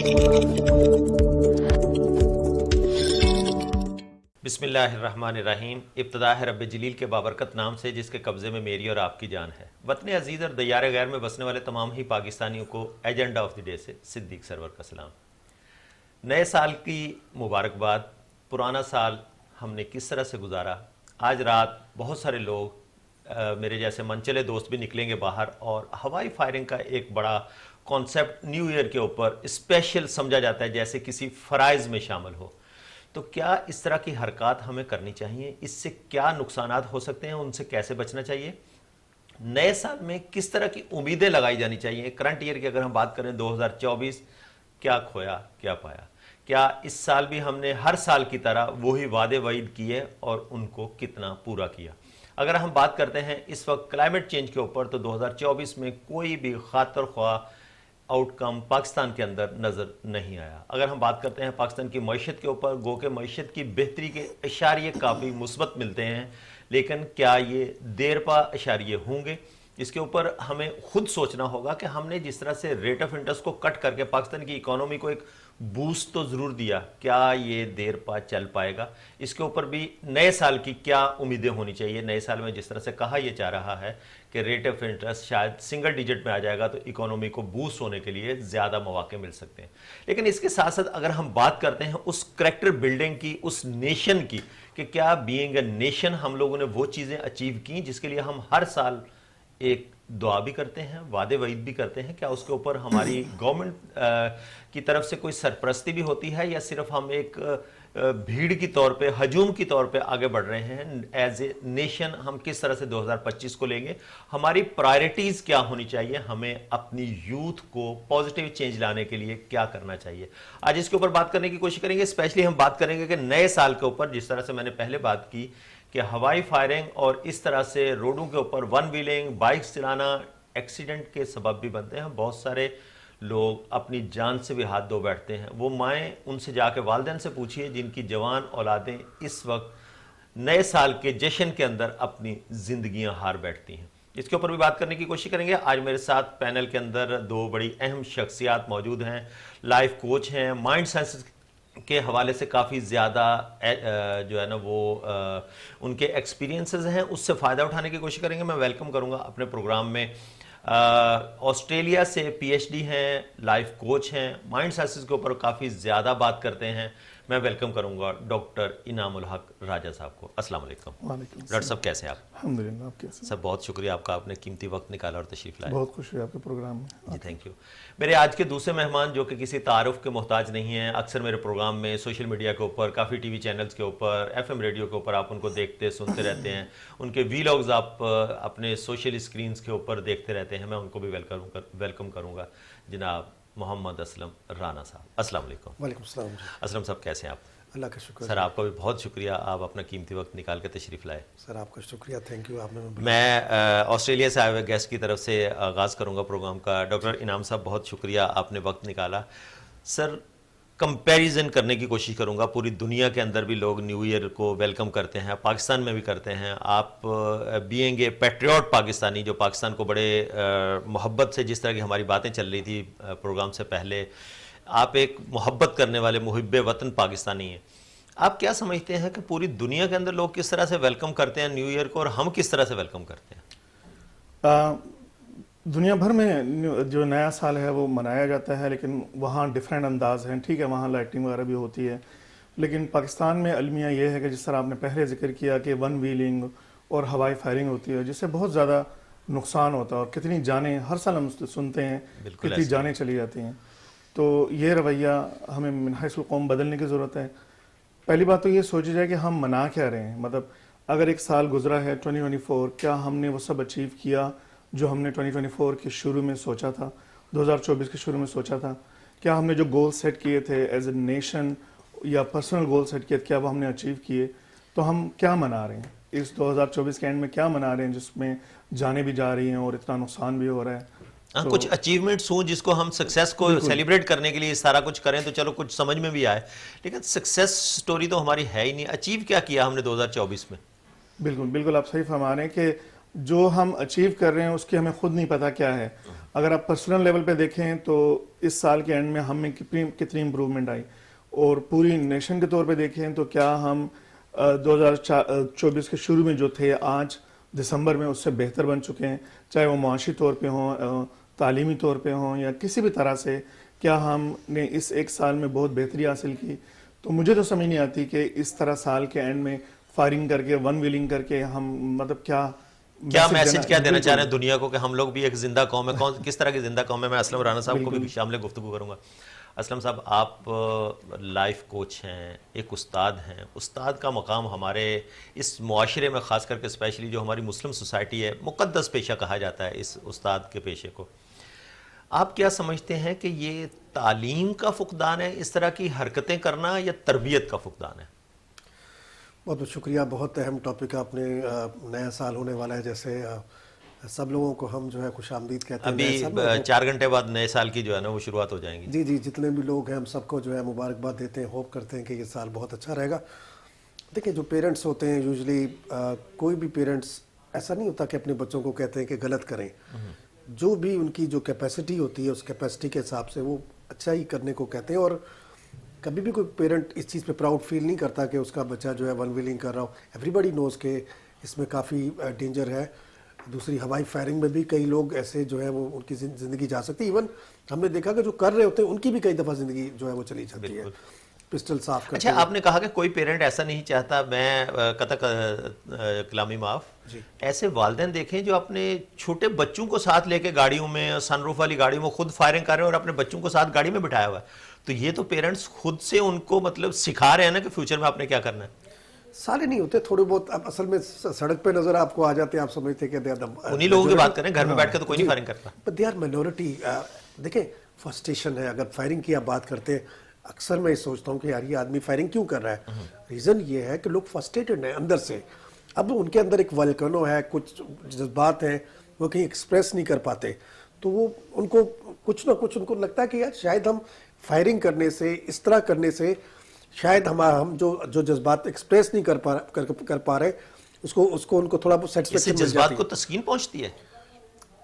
بسم اللہ الرحمن الرحیم. ابتدا ہے رب جلیل کے بابرکت نام سے جس کے قبضے میں میری اور آپ کی جان ہے. وطن عزیز اور دیار غیر میں بسنے والے تمام ہی پاکستانیوں کو ایجنڈا آف دی ڈے سے صدیق سرور کا سلام. نئے سال کی مبارکباد. پرانا سال ہم نے کس طرح سے گزارا؟ آج رات بہت سارے لوگ میرے جیسے منچلے دوست بھی نکلیں گے باہر اور ہوائی فائرنگ کا ایک بڑا کانسیپٹ نیو ایئر کے اوپر اسپیشل سمجھا جاتا ہے جیسے کسی فرائض میں شامل ہو. تو کیا اس طرح کی حرکات ہمیں کرنی چاہیے؟ اس سے کیا نقصانات ہو سکتے ہیں؟ ان سے کیسے بچنا چاہیے؟ نئے سال میں کس طرح کی امیدیں لگائی جانی چاہیے؟ کرنٹ ایئر کی اگر ہم بات کریں 2024 کیا کھویا کیا پایا؟ کیا اس سال بھی ہم نے ہر سال کی طرح وہی وعدے وعید کیے اور ان کو کتنا پورا کیا؟ اگر ہم بات کرتے ہیں اس وقت کلائمیٹ چینج کے اوپر تو 2024 میں کوئی بھی خاطر خواہ آؤٹ کم پاکستان کے اندر نظر نہیں آیا. اگر ہم بات کرتے ہیں پاکستان کی معیشت کے اوپر گو کہ معیشت کی بہتری کے اشاریے کافی مثبت ملتے ہیں، لیکن کیا یہ دیر پا اشاریے ہوں گے؟ اس کے اوپر ہمیں خود سوچنا ہوگا کہ ہم نے جس طرح سے ریٹ آف انٹرسٹ کو کٹ کر کے پاکستان کی اکانومی کو ایک بوسٹ تو ضرور دیا، کیا یہ دیر پا چل پائے گا؟ اس کے اوپر بھی نئے سال کی کیا امیدیں ہونی چاہیے؟ نئے سال میں جس طرح سے کہا یہ چاہ رہا ہے کہ ریٹ آف انٹرسٹ شاید سنگل ڈیجٹ میں آ جائے گا تو اکانومی کو بوسٹ ہونے کے لیے زیادہ مواقع مل سکتے ہیں. لیکن اس کے ساتھ ساتھ اگر ہم بات کرتے ہیں اس کریکٹر بلڈنگ کی، اس نیشن کی، کہ کیا بینگ اے نیشن ہم لوگوں نے وہ چیزیں اچیو کی جس کے لیے ہم ہر سال ایک دعا بھی کرتے ہیں، وعدے وعید بھی کرتے ہیں؟ کیا اس کے اوپر ہماری گورنمنٹ کی طرف سے کوئی سرپرستی بھی ہوتی ہے یا صرف ہم ایک بھیڑ کی طور پہ، ہجوم کی طور پہ آگے بڑھ رہے ہیں؟ ایز اے نیشن ہم کس طرح سے 2025 کو لیں گے؟ ہماری پرائرٹیز کیا ہونی چاہیے؟ ہمیں اپنی یوتھ کو پازیٹیو چینج لانے کے لیے کیا کرنا چاہیے؟ آج اس کے اوپر بات کرنے کی کوشش کریں گے. اسپیشلی ہم بات کریں گے کہ نئے سال کے اوپر جس طرح سے میں نے پہلے بات کی کہ ہوائی فائرنگ اور اس طرح سے روڈوں کے اوپر ون ویلنگ بائکس چلانا ایکسیڈنٹ کے سبب بھی بنتے ہیں. بہت سارے لوگ اپنی جان سے بھی ہاتھ دھو بیٹھتے ہیں. وہ مائیں ان سے جا کے والدین سے پوچھئے جن کی جوان اولادیں اس وقت نئے سال کے جشن کے اندر اپنی زندگیاں ہار بیٹھتی ہیں. اس کے اوپر بھی بات کرنے کی کوشش کریں گے. آج میرے ساتھ پینل کے اندر دو بڑی اہم شخصیات موجود ہیں. لائف کوچ ہیں، مائنڈ سائنس کے حوالے سے کافی زیادہ جو ہے نا وہ ان کے ایکسپیرینسز ہیں، اس سے فائدہ اٹھانے کی کوشش کریں گے. میں ویلکم کروں گا اپنے پروگرام میں آسٹریلیا سے پی ایچ ڈی ہیں، لائف کوچ ہیں، مائنڈ سائنسز کے اوپر کافی زیادہ بات کرتے ہیں. میں ویلکم کروں گا ڈاکٹر انعام الحق راجہ صاحب کو. السلام علیکم. وعلیکم ڈاکٹر صاحب کیسے ہیں آپ؟ الحمدللہ. آپ کیسے؟ سر بہت شکریہ آپ کا، آپ نے قیمتی وقت نکالا اور تشریف لائے. بہت خوش ہوئی آپ کے پروگرام میں. جی تھینک یو. میرے آج کے دوسرے مہمان جو کہ کسی تعارف کے محتاج نہیں ہیں، اکثر میرے پروگرام میں سوشل میڈیا کے اوپر، کافی ٹی وی چینلز کے اوپر، ایف ایم ریڈیو کے اوپر آپ ان کو دیکھتے سنتے رہتے ہیں. ان کے ویلاگز آپ اپنے سوشل اسکرینز کے اوپر دیکھتے رہتے ہیں. میں ان کو بھی ویلکم کروں گا. جناب محمد اسلم رانا صاحب، السلام علیکم. وعلیکم السلام. اسلم صاحب کیسے ہیں آپ؟ اللہ کا شکر. سر آپ کا بھی بہت شکریہ، آپ اپنا قیمتی وقت نکال کے تشریف لائے. سر آپ کا شکریہ، تھینک یو. آپ نے میں آسٹریلیا سے آئے ہوئے گیسٹ کی طرف سے آغاز کروں گا پروگرام کا. ڈاکٹر انعام صاحب بہت شکریہ، آپ نے وقت نکالا. سر کمپیریزن کرنے کی کوشش کروں گا. پوری دنیا کے اندر بھی لوگ نیو ایئر کو ویلکم کرتے ہیں، پاکستان میں بھی کرتے ہیں. آپ بینگ اے پیٹریوٹ پاکستانی، جو پاکستان کو بڑے محبت سے، جس طرح کی ہماری باتیں چل رہی تھی پروگرام سے پہلے، آپ ایک محبت کرنے والے محب وطن پاکستانی ہیں. آپ کیا سمجھتے ہیں کہ پوری دنیا کے اندر لوگ کس طرح سے ویلکم کرتے ہیں نیو ایئر کو اور ہم کس طرح سے ویلکم کرتے ہیں؟ دنیا بھر میں جو نیا سال ہے وہ منایا جاتا ہے، لیکن وہاں ڈیفرنٹ انداز ہیں. ٹھیک ہے، وہاں لائٹنگ وغیرہ بھی ہوتی ہے، لیکن پاکستان میں المیہ یہ ہے کہ جس طرح آپ نے پہلے ذکر کیا کہ ون ویلنگ اور ہوائی فائرنگ ہوتی ہے، جس سے بہت زیادہ نقصان ہوتا ہے اور کتنی جانیں ہر سال ہم سنتے ہیں، کتنی جانیں چلی جاتی ہیں. تو یہ رویہ ہمیں من حیث القوم بدلنے کی ضرورت ہے. پہلی بات تو یہ سوچی جائے کہ ہم منا کیا رہے ہیں. مطلب اگر ایک سال گزرا ہے 2024، کیا ہم نے وہ سب اچیو کیا جو ہم نے 2024 کے شروع میں سوچا تھا، 2024 کے شروع میں سوچا تھا؟ کیا ہم نے جو گول سیٹ کیے تھے ایز اے نیشن یا پرسنل گول سیٹ کیے، کیا وہ ہم نے اچیو کیے؟ تو ہم کیا منا رہے ہیں اس 2024 کے اینڈ میں؟ کیا منا رہے ہیں جس میں جانیں بھی جا رہی ہیں اور اتنا نقصان بھی ہو رہا ہے؟ کچھ اچیومنٹس ہوں جس کو ہم سکسیس کو سیلیبریٹ کرنے کے لیے سارا کچھ کریں تو چلو کچھ سمجھ میں بھی آئے، لیکن سکسیس سٹوری تو ہماری ہے ہی نہیں. اچیو کیا کیا ہم نے 2024 میں؟ بالکل بالکل آپ صحیح فرما رہے ہیں کہ جو ہم اچیو کر رہے ہیں اس کی ہمیں خود نہیں پتا کیا ہے. اگر آپ پرسنل لیول پہ دیکھیں تو اس سال کے اینڈ میں ہم میں کتنی امپروومنٹ آئی، اور پوری نیشن کے طور پہ دیکھیں تو کیا ہم 2024 کے شروع میں جو تھے آج دسمبر میں اس سے بہتر بن چکے ہیں، چاہے وہ معاشی طور پہ ہوں، تعلیمی طور پہ ہوں، یا کسی بھی طرح سے کیا ہم نے اس ایک سال میں بہت بہتری حاصل کی؟ تو مجھے تو سمجھ نہیں آتی کہ اس طرح سال کے اینڈ میں فائرنگ کر کے ون ویلنگ کر کے ہم مطلب کیا میسج کیا دینا چاہ رہے ہیں دنیا کو کہ ہم لوگ بھی ایک زندہ قوم ہے؟ کس طرح کی زندہ قوم ہے؟ میں اسلم رانا صاحب کو بھی شامل گفتگو کروں گا۔ اسلم صاحب، آپ لائف کوچ ہیں، ایک استاد ہیں، استاد کا مقام ہمارے اس معاشرے میں خاص کر کے اسپیشلی جو ہماری مسلم سوسائٹی ہے، مقدس پیشہ کہا جاتا ہے اس استاد کے پیشے کو۔ آپ کیا سمجھتے ہیں کہ یہ تعلیم کا فقدان ہے اس طرح کی حرکتیں کرنا، یا تربیت کا فقدان ہے؟ بہت بہت شکریہ، بہت اہم ٹاپک آپ نے، نیا سال ہونے والا ہے، جیسے سب لوگوں کو ہم جو ہے خوش آمدید کہتے ہیں۔ ابھی 4 گھنٹے بعد نئے سال کی جو ہے نا وہ شروعات ہو جائیں گی۔ جی جی، جتنے بھی لوگ ہیں ہم سب کو جو ہے مبارکباد دیتے ہیں، ہوپ کرتے ہیں کہ یہ سال بہت اچھا رہے گا۔ دیکھیں، جو پیرنٹس ہوتے ہیں یوزلی، کوئی بھی پیرنٹس ایسا نہیں ہوتا کہ اپنے بچوں کو کہتے ہیں کہ غلط کریں، جو بھی ان کی جو کیپیسٹی ہوتی ہے اس کیپیسٹی کے حساب سے وہ اچھا ہی کرنے کو کہتے ہیں، اور کبھی بھی کوئی پیرنٹ اس چیز پہ پراؤڈ فیل نہیں کرتا کہ اس کا بچہ جو ہے ون ویلنگ کر رہا ہو۔ ایوری بڈی نوز کہ اس میں کافی ڈینجر ہے۔ دوسری، ہوائی فائرنگ میں بھی کئی لوگ ایسے جو ہے وہ ان کی زندگی جا سکتی ہے، ایون ہم نے دیکھا کہ جو کر رہے ہوتے ہیں ان کی بھی کئی دفعہ زندگی جو ہے وہ چلی جاتی ہے، پسٹل صاف کرتے اچھا، آپ نے کہا کہ کوئی پیرنٹ ایسا نہیں چاہتا، میں قطع کلامی معاف، ایسے والدین دیکھیں جو اپنے چھوٹے بچوں کو ساتھ لے کے گاڑیوں میں، سن روف والی گاڑیوں میں خود فائرنگ کر رہے ہیں اور اپنے بچوں کو ساتھ گاڑی میں بٹھایا ہوا ہے، تو یہ تو پیرنٹس خود سے ان کو مطلب سکھا رہے ہیں نا کہ فیوچر میں آپ نے کیا کرنا ہے۔ سارے نہیں ہوتے، تھوڑے بہت اب اصل میں سڑک پہ نظر آپ کو آ جاتے ہیں، آپ سمجھتے ہیں کہ انہی لوگوں کی بات کریں، گھر میں بیٹھ کے تو کوئی نہیں فائرنگ کرتا۔ But they are minority. دیکھیں، فرسٹریشن ہے، اگر فائرنگ کی آپ بات کرتے ہیں، اکثر میں یہ سوچتا ہوں کہ یار یہ آدمی فائرنگ کیوں کر رہا ہے؟ ریزن یہ ہے کہ لوگ فرسٹریٹڈ ہیں اندر سے، اب ان کے اندر ایک والکانو ہے، کچھ جذبات ہیں وہ کہیں ایکسپریس نہیں کر پاتے، تو وہ ان کو کچھ نہ کچھ ان کو لگتا ہے کہ یار شاید ہم فائرنگ کرنے سے، اس طرح کرنے سے شاید ہم جو جذبات ایکسپریس نہیں کر پا رہے اس کو ان کو تھوڑا بہت سیٹسفیکشن مل جاتی ہے۔ اس سے جذبات کو تسکین پہنچتی ہے؟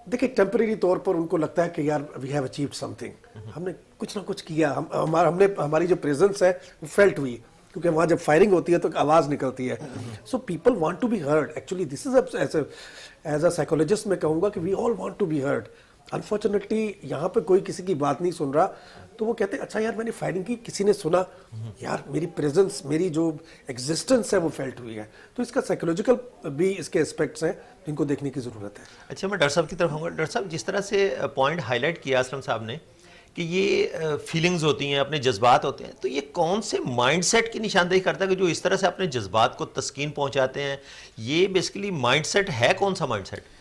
دیکھیں، ٹیمپریری طور پر ان کو لگتا ہے کہ یار we have achieved something, ہم نے کچھ نہ کچھ کیا، ہماری جو پریزنس ہے وہ فیلٹ ہوئی، کیونکہ وہاں جب فائرنگ ہوتی ہے تو آواز نکلتی ہے۔ So people want to be heard, actually this is as a psychologist میں کہوں گا کہ we all want to be heard. Unfortunately یہاں پہ کوئی کسی کی بات نہیں سن رہا، تو وہ کہتے ہیں اچھا یار میں نے فائرنگ کی، کسی نے سنا، یار میری پریزنس، میری جو ایگزسٹنس ہے وہ فیلٹ ہوئی ہے۔ تو اس کا سائیکولوجیکل بھی اس کے اسپیکٹس ہیں جن کو دیکھنے کی ضرورت ہے۔ اچھا، میں ڈاکٹر صاحب کی طرف ہوں گا۔ ڈاکٹر صاحب، جس طرح سے پوائنٹ ہائی لائٹ کیا اسلم صاحب نے کہ یہ فیلنگز ہوتی ہیں، اپنے جذبات ہوتے ہیں، تو یہ کون سے مائنڈ سیٹ کی نشاندہی کرتا ہے کہ جو اس طرح سے اپنے جذبات کو تسکین پہنچاتے ہیں؟ یہ بیسیکلی مائنڈ سیٹ ہے کون سا مائنڈ سیٹ؟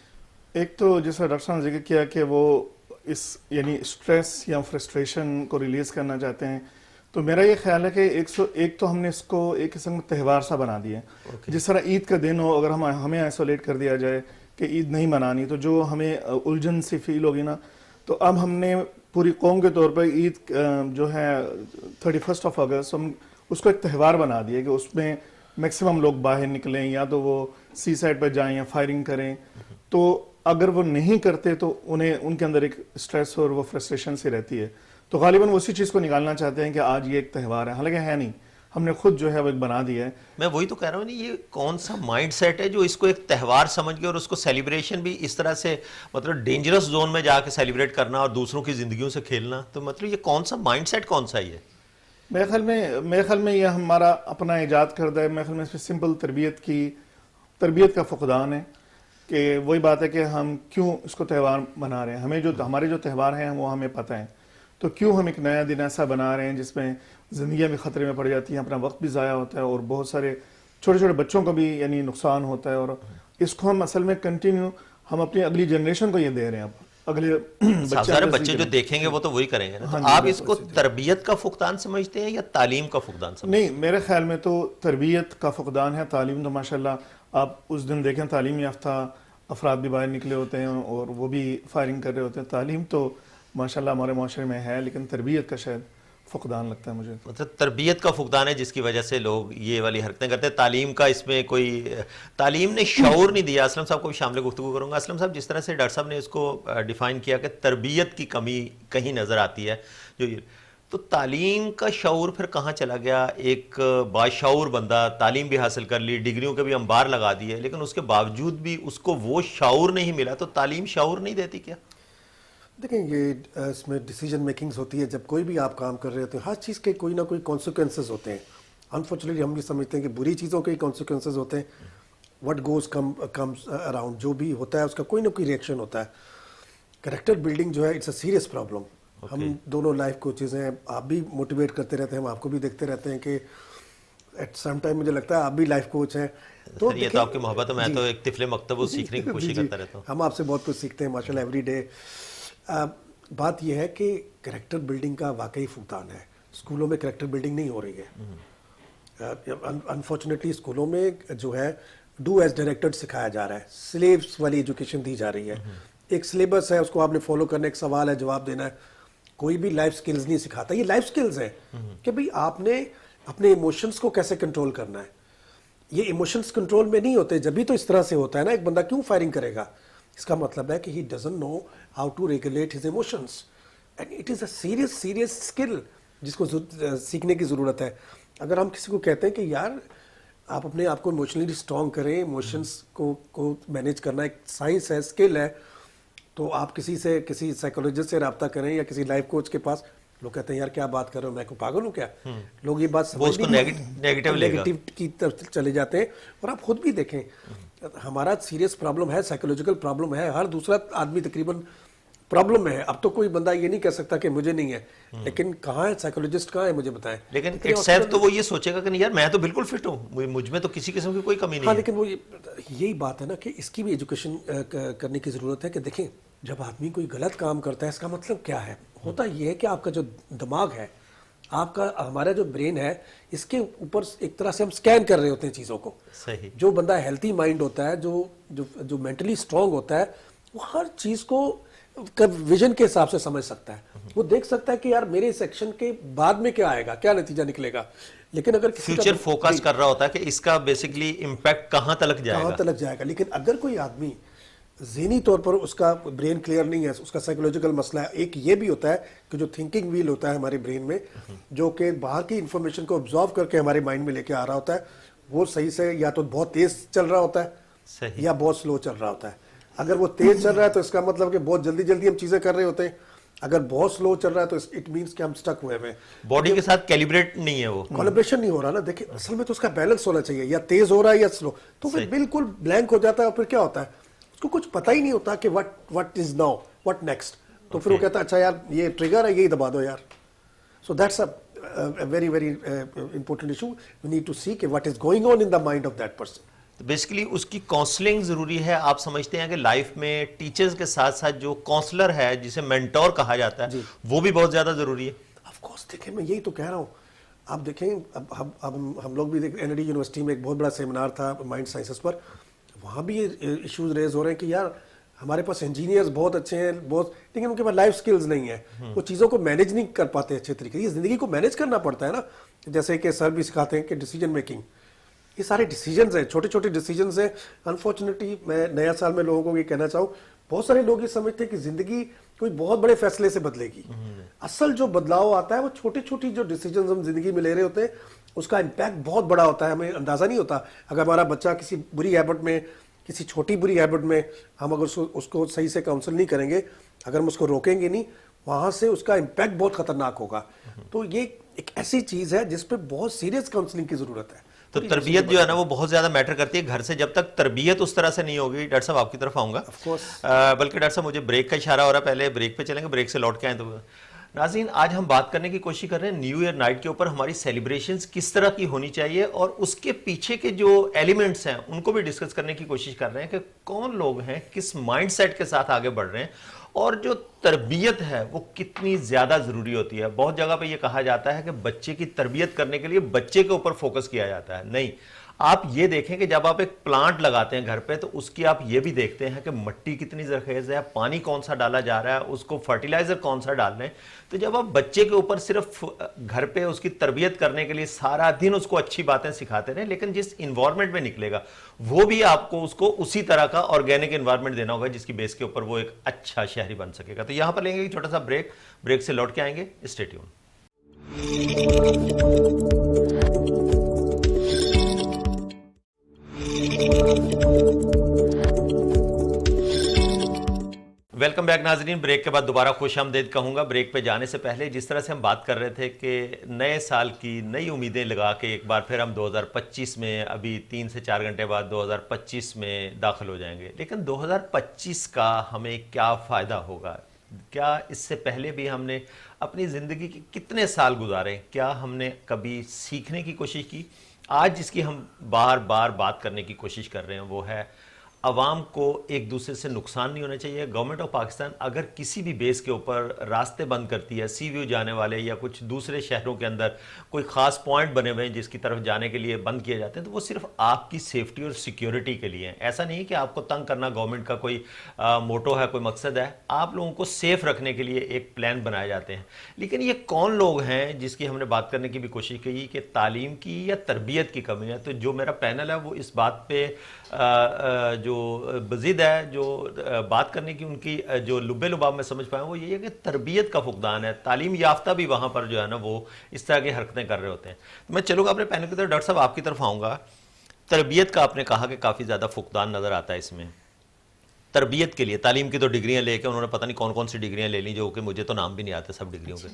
ایک تو جیسا ڈاکٹر صاحب نے ذکر کیا کہ وہ اس یعنی اسٹریس یا فرسٹریشن کو ریلیز کرنا چاہتے ہیں، تو میرا یہ خیال ہے کہ ایک تو ہم نے اس کو ایک قسم کا تہوار سا بنا دیا ہے۔ جس طرح عید کا دن ہو، اگر ہمیں آئسولیٹ کر دیا جائے کہ عید نہیں منانی، تو جو ہمیں الجھن سی فیل ہوگی نا، تو اب ہم نے پوری قوم کے طور پر عید جو ہے 31 اگست ہم اس کو ایک تہوار بنا دیا کہ اس میں میکسیمم لوگ باہر نکلیں، یا تو وہ سی سائڈ پہ جائیں یا فائرنگ کریں۔ تو اگر وہ نہیں کرتے تو ان کے اندر ایک اسٹریس اور وہ فرسٹریشن سی رہتی ہے، تو غالباً وہ اسی چیز کو نکالنا چاہتے ہیں کہ آج یہ ایک تہوار ہے، حالانکہ ہے نہیں، ہم نے خود جو ہے وہ ایک بنا دیا ہے۔ میں وہی تو کہہ رہا ہوں نہیں، یہ کون سا مائنڈ سیٹ ہے جو اس کو ایک تہوار سمجھ گئے اور اس کو سیلیبریشن بھی اس طرح سے مطلب ڈینجرس زون میں جا کے سیلیبریٹ کرنا اور دوسروں کی زندگیوں سے کھیلنا، تو مطلب یہ کون سا مائنڈ سیٹ کون سا ہی ہے؟ میرے خیال میں یہ ہمارا اپنا ایجاد کردہ ہے۔ میرے خیال میں اس میں سمپل تربیت کا فقدان ہے، کہ وہی بات ہے کہ ہم کیوں اس کو تہوار بنا رہے ہیں، ہمارے جو تہوار ہیں وہ ہمیں پتہ ہیں، تو کیوں ہم ایک نیا دن ایسا بنا رہے ہیں جس میں زندگیاں بھی خطرے میں پڑ جاتی ہیں، اپنا وقت بھی ضائع ہوتا ہے، اور بہت سارے چھوٹے چھوٹے بچوں کو بھی یعنی نقصان ہوتا ہے، اور اس کو ہم اصل میں کنٹینیو ہم اپنی اگلی جنریشن کو یہ دے رہے ہیں۔ اب اگلے بچے جو دیکھیں گے وہ تو وہی کریں گے نا، تو آپ اس کو تربیت کا فقدان سمجھتے ہیں یا تعلیم کا فقدان سمجھتے ہیں؟ نہیں، میرے خیال میں تو تربیت کا فقدان ہے۔ تعلیم تو ماشاءاللہ آپ اس دن دیکھیں تعلیم یافتہ افراد بھی باہر نکلے ہوتے ہیں اور وہ بھی فائرنگ کر رہے ہوتے ہیں، تعلیم تو ماشاءاللہ ہمارے معاشرے میں ہے، لیکن تربیت کا شاید فقدان لگتا ہے مجھے. مطلب تربیت کا فقدان ہے جس کی وجہ سے لوگ یہ والی حرکتیں کرتے ہیں. تعلیم کا اس میں کوئی تعلیم نے شعور نہیں دیا. اسلم صاحب کو بھی شامل گفتگو کروں گا. اسلم صاحب، جس طرح سے ڈاکٹر صاحب نے اس کو ڈیفائن کیا کہ تربیت کی کمی کہیں نظر آتی ہے، تو تعلیم کا شعور پھر کہاں چلا گیا؟ ایک باشعور بندہ تعلیم بھی حاصل کر لی، ڈگریوں کے بھی انبار لگا دیے، لیکن اس کے باوجود بھی اس کو وہ شعور نہیں ملا. تو تعلیم شعور نہیں دیتی کیا؟ دیکھیں، یہ اس میں ڈیسیجن میکنگز ہوتی ہے. جب کوئی بھی آپ کام کر رہے ہوتے ہیں، ہر چیز کے کوئی نہ کوئی کانسیکوینسز ہوتے ہیں. انفارچونیٹلی ہم بھی سمجھتے ہیں کہ بری چیزوں کے ہی کانسیکوینسز ہوتے ہیں. وٹ گوز کمز اراؤنڈ، جو بھی ہوتا ہے اس کا کوئی نہ کوئی ریئیکشن ہوتا ہے. کریکٹر بلڈنگ جو ہے اٹس اے سیریس پرابلم. ہم دونوں لائف کوچز ہیں، آپ بھی موٹیویٹ کرتے رہتے ہیں، ہم آپ کو بھی دیکھتے رہتے ہیں کہ ایٹ سم ٹائم مجھے لگتا ہے آپ بھی لائف کوچ ہیں. تو یہ تو آپ کی محبت ہے. میں تو ایک طفل مکتب سیکھنے کی کوشش کرتا رہتا ہوں. ہم آپ سے بہت کچھ سیکھتے ہیں ماشاء اللہ ایوری ڈے. بات یہ ہے کہ کریکٹر بلڈنگ کا واقعی فقدان ہے. اسکولوں میں کریکٹر بلڈنگ نہیں ہو رہی ہے. انفارچونیٹلی اسکولوں میں جو ہے ڈو ایز ڈائریکٹڈ سکھایا جا رہا ہے. سلیبس والی ایجوکیشن دی جا رہی ہے. ایک سلیبس ہے، اس کو آپ نے فالو کرنا، ایک سوال ہے، جواب دینا ہے. کوئی بھی لائف سکلز نہیں سکھاتا. یہ لائف سکلز ہیں کہ بھئی آپ نے اپنے ایموشنز کو کیسے کنٹرول کرنا ہے. یہ ایموشنز کنٹرول میں نہیں ہوتے. جب بھی تو اس طرح سے ہوتا ہے نا، ایک بندہ کیوں فائرنگ کرے گا؟ اس کا مطلب ہے کہ he doesn't know how to regulate his emotions. And it is a serious skill جس کو سیکھنے کی ضرورت ہے. اگر ہم کسی کو کہتے ہیں کہ یار آپ اپنے آپ کو ایموشنلی اسٹرانگ کریں، ایموشنز کو مینیج کرنا ایک سائنس ہے، اسکل ہے، تو آپ کسی سائیکولوجسٹ سے رابطہ کریں یا کسی لائف کوچ کے پاس. لوگ کہتے ہیں یار کیا بات کر رہے ہو، میں کو پاگل ہوں کیا؟ لوگ یہ بات سمجھ نیگیٹو کی طرف چلے جاتے ہیں. اور آپ خود بھی دیکھیں، ہمارا سیریس پرابلم ہے، سائیکولوجیکل پرابلم ہے. ہر دوسرا آدمی تقریباً پرابلم ہے. اب تو کوئی بندہ یہ نہیں کہہ سکتا کہ مجھے نہیں ہے، لیکن کہاں ہے سائیکولوجسٹ، کہاں ہے مجھے بتائیں. لیکن اٹ سیلف تو وہ یہ سوچے گا کہ یار میں تو بالکل فٹ ہوں، مجھ میں تو کسی قسم کی کوئی کمی نہیں. ہاں، لیکن وہ یہی بات ہے نا کہ اس کی بھی ایجوکیشن کرنے کی ضرورت ہے. کہ دیکھیں، جب آدمی کوئی غلط کام کرتا ہے اس کا مطلب کیا ہے؟ ہوتا یہ ہے کہ آپ کا جو دماغ ہے، آپ کا ہمارا جو برین ہے، اس کے اوپر ایک طرح سے ہم سکین کر رہے ہوتے ہیں چیزوں کو. صحیح. جو بندہ ہیلتھی مائنڈ ہوتا ہے، جو مینٹلی اسٹرانگ ہوتا ہے، وہ ہر چیز کو ویژن کے حساب سے سمجھ سکتا ہے. وہ دیکھ سکتا ہے کہ یار میرے اس ایکشن کے بعد میں کیا آئے گا، کیا نتیجہ نکلے گا. لیکن اگر کسی فیوچر فوکس کر رہا ہوتا ہے کہ اس کا بیسیکلی امپیکٹ کہاں تلک جائے گا. لیکن اگر کوئی آدمی ذہنی طور پر اس کا برین کلیئر نہیں ہے، اس کا سائیکولوجیکل مسئلہ ہے. ایک یہ بھی ہوتا ہے کہ جو تھنکنگ ویل ہوتا ہے ہمارے برین میں، جو کہ باہر کی انفارمیشن کو ابزارو کر کے ہمارے مائنڈ میں لے کے آ رہا ہوتا ہے، وہ صحیح سے یا تو بہت تیز چل رہا ہوتا ہے یا بہت سلو چل رہا ہوتا ہے. اگر وہ تیز چل رہا ہے تو اس کا مطلب کہ بہت جلدی ہم چیزیں کر رہے ہوتے ہیں. اگر بہت سلو چل رہا ہے تو اٹ مینس کہ ہم سٹک ہوئے ہیں. باڈی کے ساتھ کیلیبریٹ نہیں ہے، وہ کولیبریشن نہیں ہو رہا نا. دیکھیں، اصل میں تو اس کا بیلنس ہونا چاہیے. یا تیز ہو رہا ہے یا سلو، تو پھر بالکل بلینک ہو جاتا ہے. اور پھر کیا ہوتا ہے، اس کو کچھ پتہ ہی نہیں ہوتا کہ what is now, what next. تو پھر وہ کہتا ہے اچھا یار یہ ٹریگر ہے، یہی دبا دو یار. So that's a very very important issue. We need to see کہ what is going on in the mind of that person. Basically اس کی کاؤنسلنگ ضروری ہے. آپ سمجھتے ہیں کہ لائف میں ٹیچرز کے ساتھ ساتھ جو کاؤنسلر ہے، جسے مینٹور کہا جاتا ہے، وہ بھی بہت زیادہ ضروری ہے؟ Of course. دیکھیں، میں یہی تو کہہ رہا ہوں. آپ دیکھیں، اب ہم لوگ بھی این ڈی یونیورسٹی میں ایک بہت بڑا سیمینار تھا مائنڈ سائنسز پر. وہاں بھی ایشوز ریز ہو رہے ہیں کہ یار ہمارے پاس انجینئرز بہت اچھے ہیں، لیکن ان کے پاس لائف سکلز نہیں ہیں. وہ چیزوں کو مینیج نہیں کر پاتے اچھے طریقے سے. یہ زندگی کو مینیج کرنا پڑتا ہے نا. جیسے کہ سر بھی سکھاتے ہیں کہ ڈیسیجن میکنگ، یہ سارے ڈیسیجنز ہیں، چھوٹے چھوٹے ڈیسیجنز ہیں. انفارچونیٹلی میں نیا سال میں لوگوں کو یہ کہنا چاہوں، بہت سارے لوگ یہ سمجھتے ہیں کہ زندگی کوئی بہت بڑے فیصلے سے بدلے گی. اصل جو بدلاؤ آتا ہے وہ چھوٹی چھوٹی جو ڈیسیجنز ہم زندگی میں لے رہے ہوتے ہیں، اس کا امپیکٹ بہت بڑا ہوتا ہے. ہمیں اندازہ نہیں ہوتا. اگر ہمارا بچہ کسی بری ہیبٹ میں، کسی چھوٹی بری ہیبٹ میں، ہم اگر اس کو صحیح سے کاؤنسل نہیں کریں گے، اگر ہم اس کو روکیں گے نہیں، وہاں سے اس کا امپیکٹ بہت خطرناک ہوگا. تو یہ ایک ایسی چیز ہے جس پہ بہت سیریس کاؤنسلنگ کی ضرورت ہے. تو تربیت جو ہے نا وہ بہت زیادہ میٹر کرتی ہے گھر سے. جب تک تربیت اس طرح سے نہیں ہوگی، ڈاکٹر صاحب آپ کی طرف آؤں گا، بلکہ ڈاکٹر صاحب مجھے بریک کا اشارہ ہو رہا ہے، پہلے بریک پہ چلیں گے، بریک سے لوٹ کے آئیں. تو ناظرین، آج ہم بات کرنے کی کوشش کر رہے ہیں نیو ایئر نائٹ کے اوپر. ہماری سیلیبریشنز کس طرح کی ہونی چاہیے اور اس کے پیچھے کے جو ایلیمنٹس ہیں ان کو بھی ڈسکس کرنے کی کوشش کر رہے ہیں کہ کون لوگ ہیں، کس مائنڈ سیٹ کے ساتھ آگے بڑھ رہے ہیں، اور جو تربیت ہے وہ کتنی زیادہ ضروری ہوتی ہے. بہت جگہ پہ یہ کہا جاتا ہے کہ بچے کی تربیت کرنے کے لیے بچے کے اوپر فوکس کیا جاتا ہے. نہیں، آپ یہ دیکھیں کہ جب آپ ایک پلانٹ لگاتے ہیں گھر پہ تو اس کی آپ یہ بھی دیکھتے ہیں کہ مٹی کتنی زرخیز ہے, پانی کون سا ڈالا جا رہا ہے, اس کو فرٹیلائزر کون سا ڈال رہے ہیں. تو جب آپ بچے کے اوپر صرف گھر پہ اس کی تربیت کرنے کے لیے سارا دن اس کو اچھی باتیں سکھاتے رہیں, لیکن جس انوائرمنٹ میں نکلے گا وہ بھی آپ کو اس کو اسی طرح کا آرگینک انوائرمنٹ دینا ہوگا جس کی بیس کے اوپر وہ ایک اچھا شہری بن سکے گا. تو یہاں پر لیں گے ایک چھوٹا سا بریک سے لوٹ کے آئیں گے. Stay tune. ویلکم بیک ناظرین. بریک کے بعد دوبارہ خوش آمدید کہوں گا. بریک پہ جانے سے پہلے جس طرح سے ہم بات کر رہے تھے کہ نئے سال کی نئی امیدیں لگا کے ایک بار پھر ہم 2025 میں ابھی 3 سے 4 گھنٹے بعد 2025 میں داخل ہو جائیں گے, لیکن 2025 کا ہمیں کیا فائدہ ہوگا؟ کیا اس سے پہلے بھی ہم نے اپنی زندگی کے کتنے سال گزارے؟ کیا ہم نے کبھی سیکھنے کی کوشش کی؟ آج جس کی ہم بار بار بات کرنے کی کوشش کر رہے ہیں وہ ہے عوام کو ایک دوسرے سے نقصان نہیں ہونا چاہیے. گورنمنٹ آف پاکستان اگر کسی بھی بیس کے اوپر راستے بند کرتی ہے, سی ویو جانے والے یا کچھ دوسرے شہروں کے اندر کوئی خاص پوائنٹ بنے ہوئے ہیں جس کی طرف جانے کے لیے بند کیے جاتے ہیں, تو وہ صرف آپ کی سیفٹی اور سیکیورٹی کے لیے ہیں. ایسا نہیں کہ آپ کو تنگ کرنا گورنمنٹ کا کوئی موٹو ہے, کوئی مقصد ہے. آپ لوگوں کو سیف رکھنے کے لیے ایک پلان بنائے جاتے ہیں. لیکن یہ کون لوگ ہیں جس کی ہم نے بات کرنے کی بھی کوشش کی کہ تعلیم کی یا تربیت کی کمی ہے؟ تو جو میرا پینل ہے وہ اس بات پہ جو بزید ہے, جو بات کرنے کی ان کی جو لبے لباب میں سمجھ پائے وہ یہ ہے کہ تربیت کا فقدان ہے. تعلیم یافتہ بھی وہاں پر جو ہے نا وہ اس طرح کی حرکتیں کر رہے ہوتے ہیں. تو میں چلوں گا اپنے پینل کی طرف. ڈاکٹر صاحب آپ کی طرف آؤں گا. تربیت کا آپ نے کہا کہ کافی زیادہ فقدان نظر آتا ہے اس میں. تربیت کے لیے تعلیم کی تو ڈگریاں لے کے انہوں نے پتہ نہیں کون کون سی ڈگریاں لے لی جو کہ مجھے تو نام بھی نہیں آتے سب ڈگریوں کے.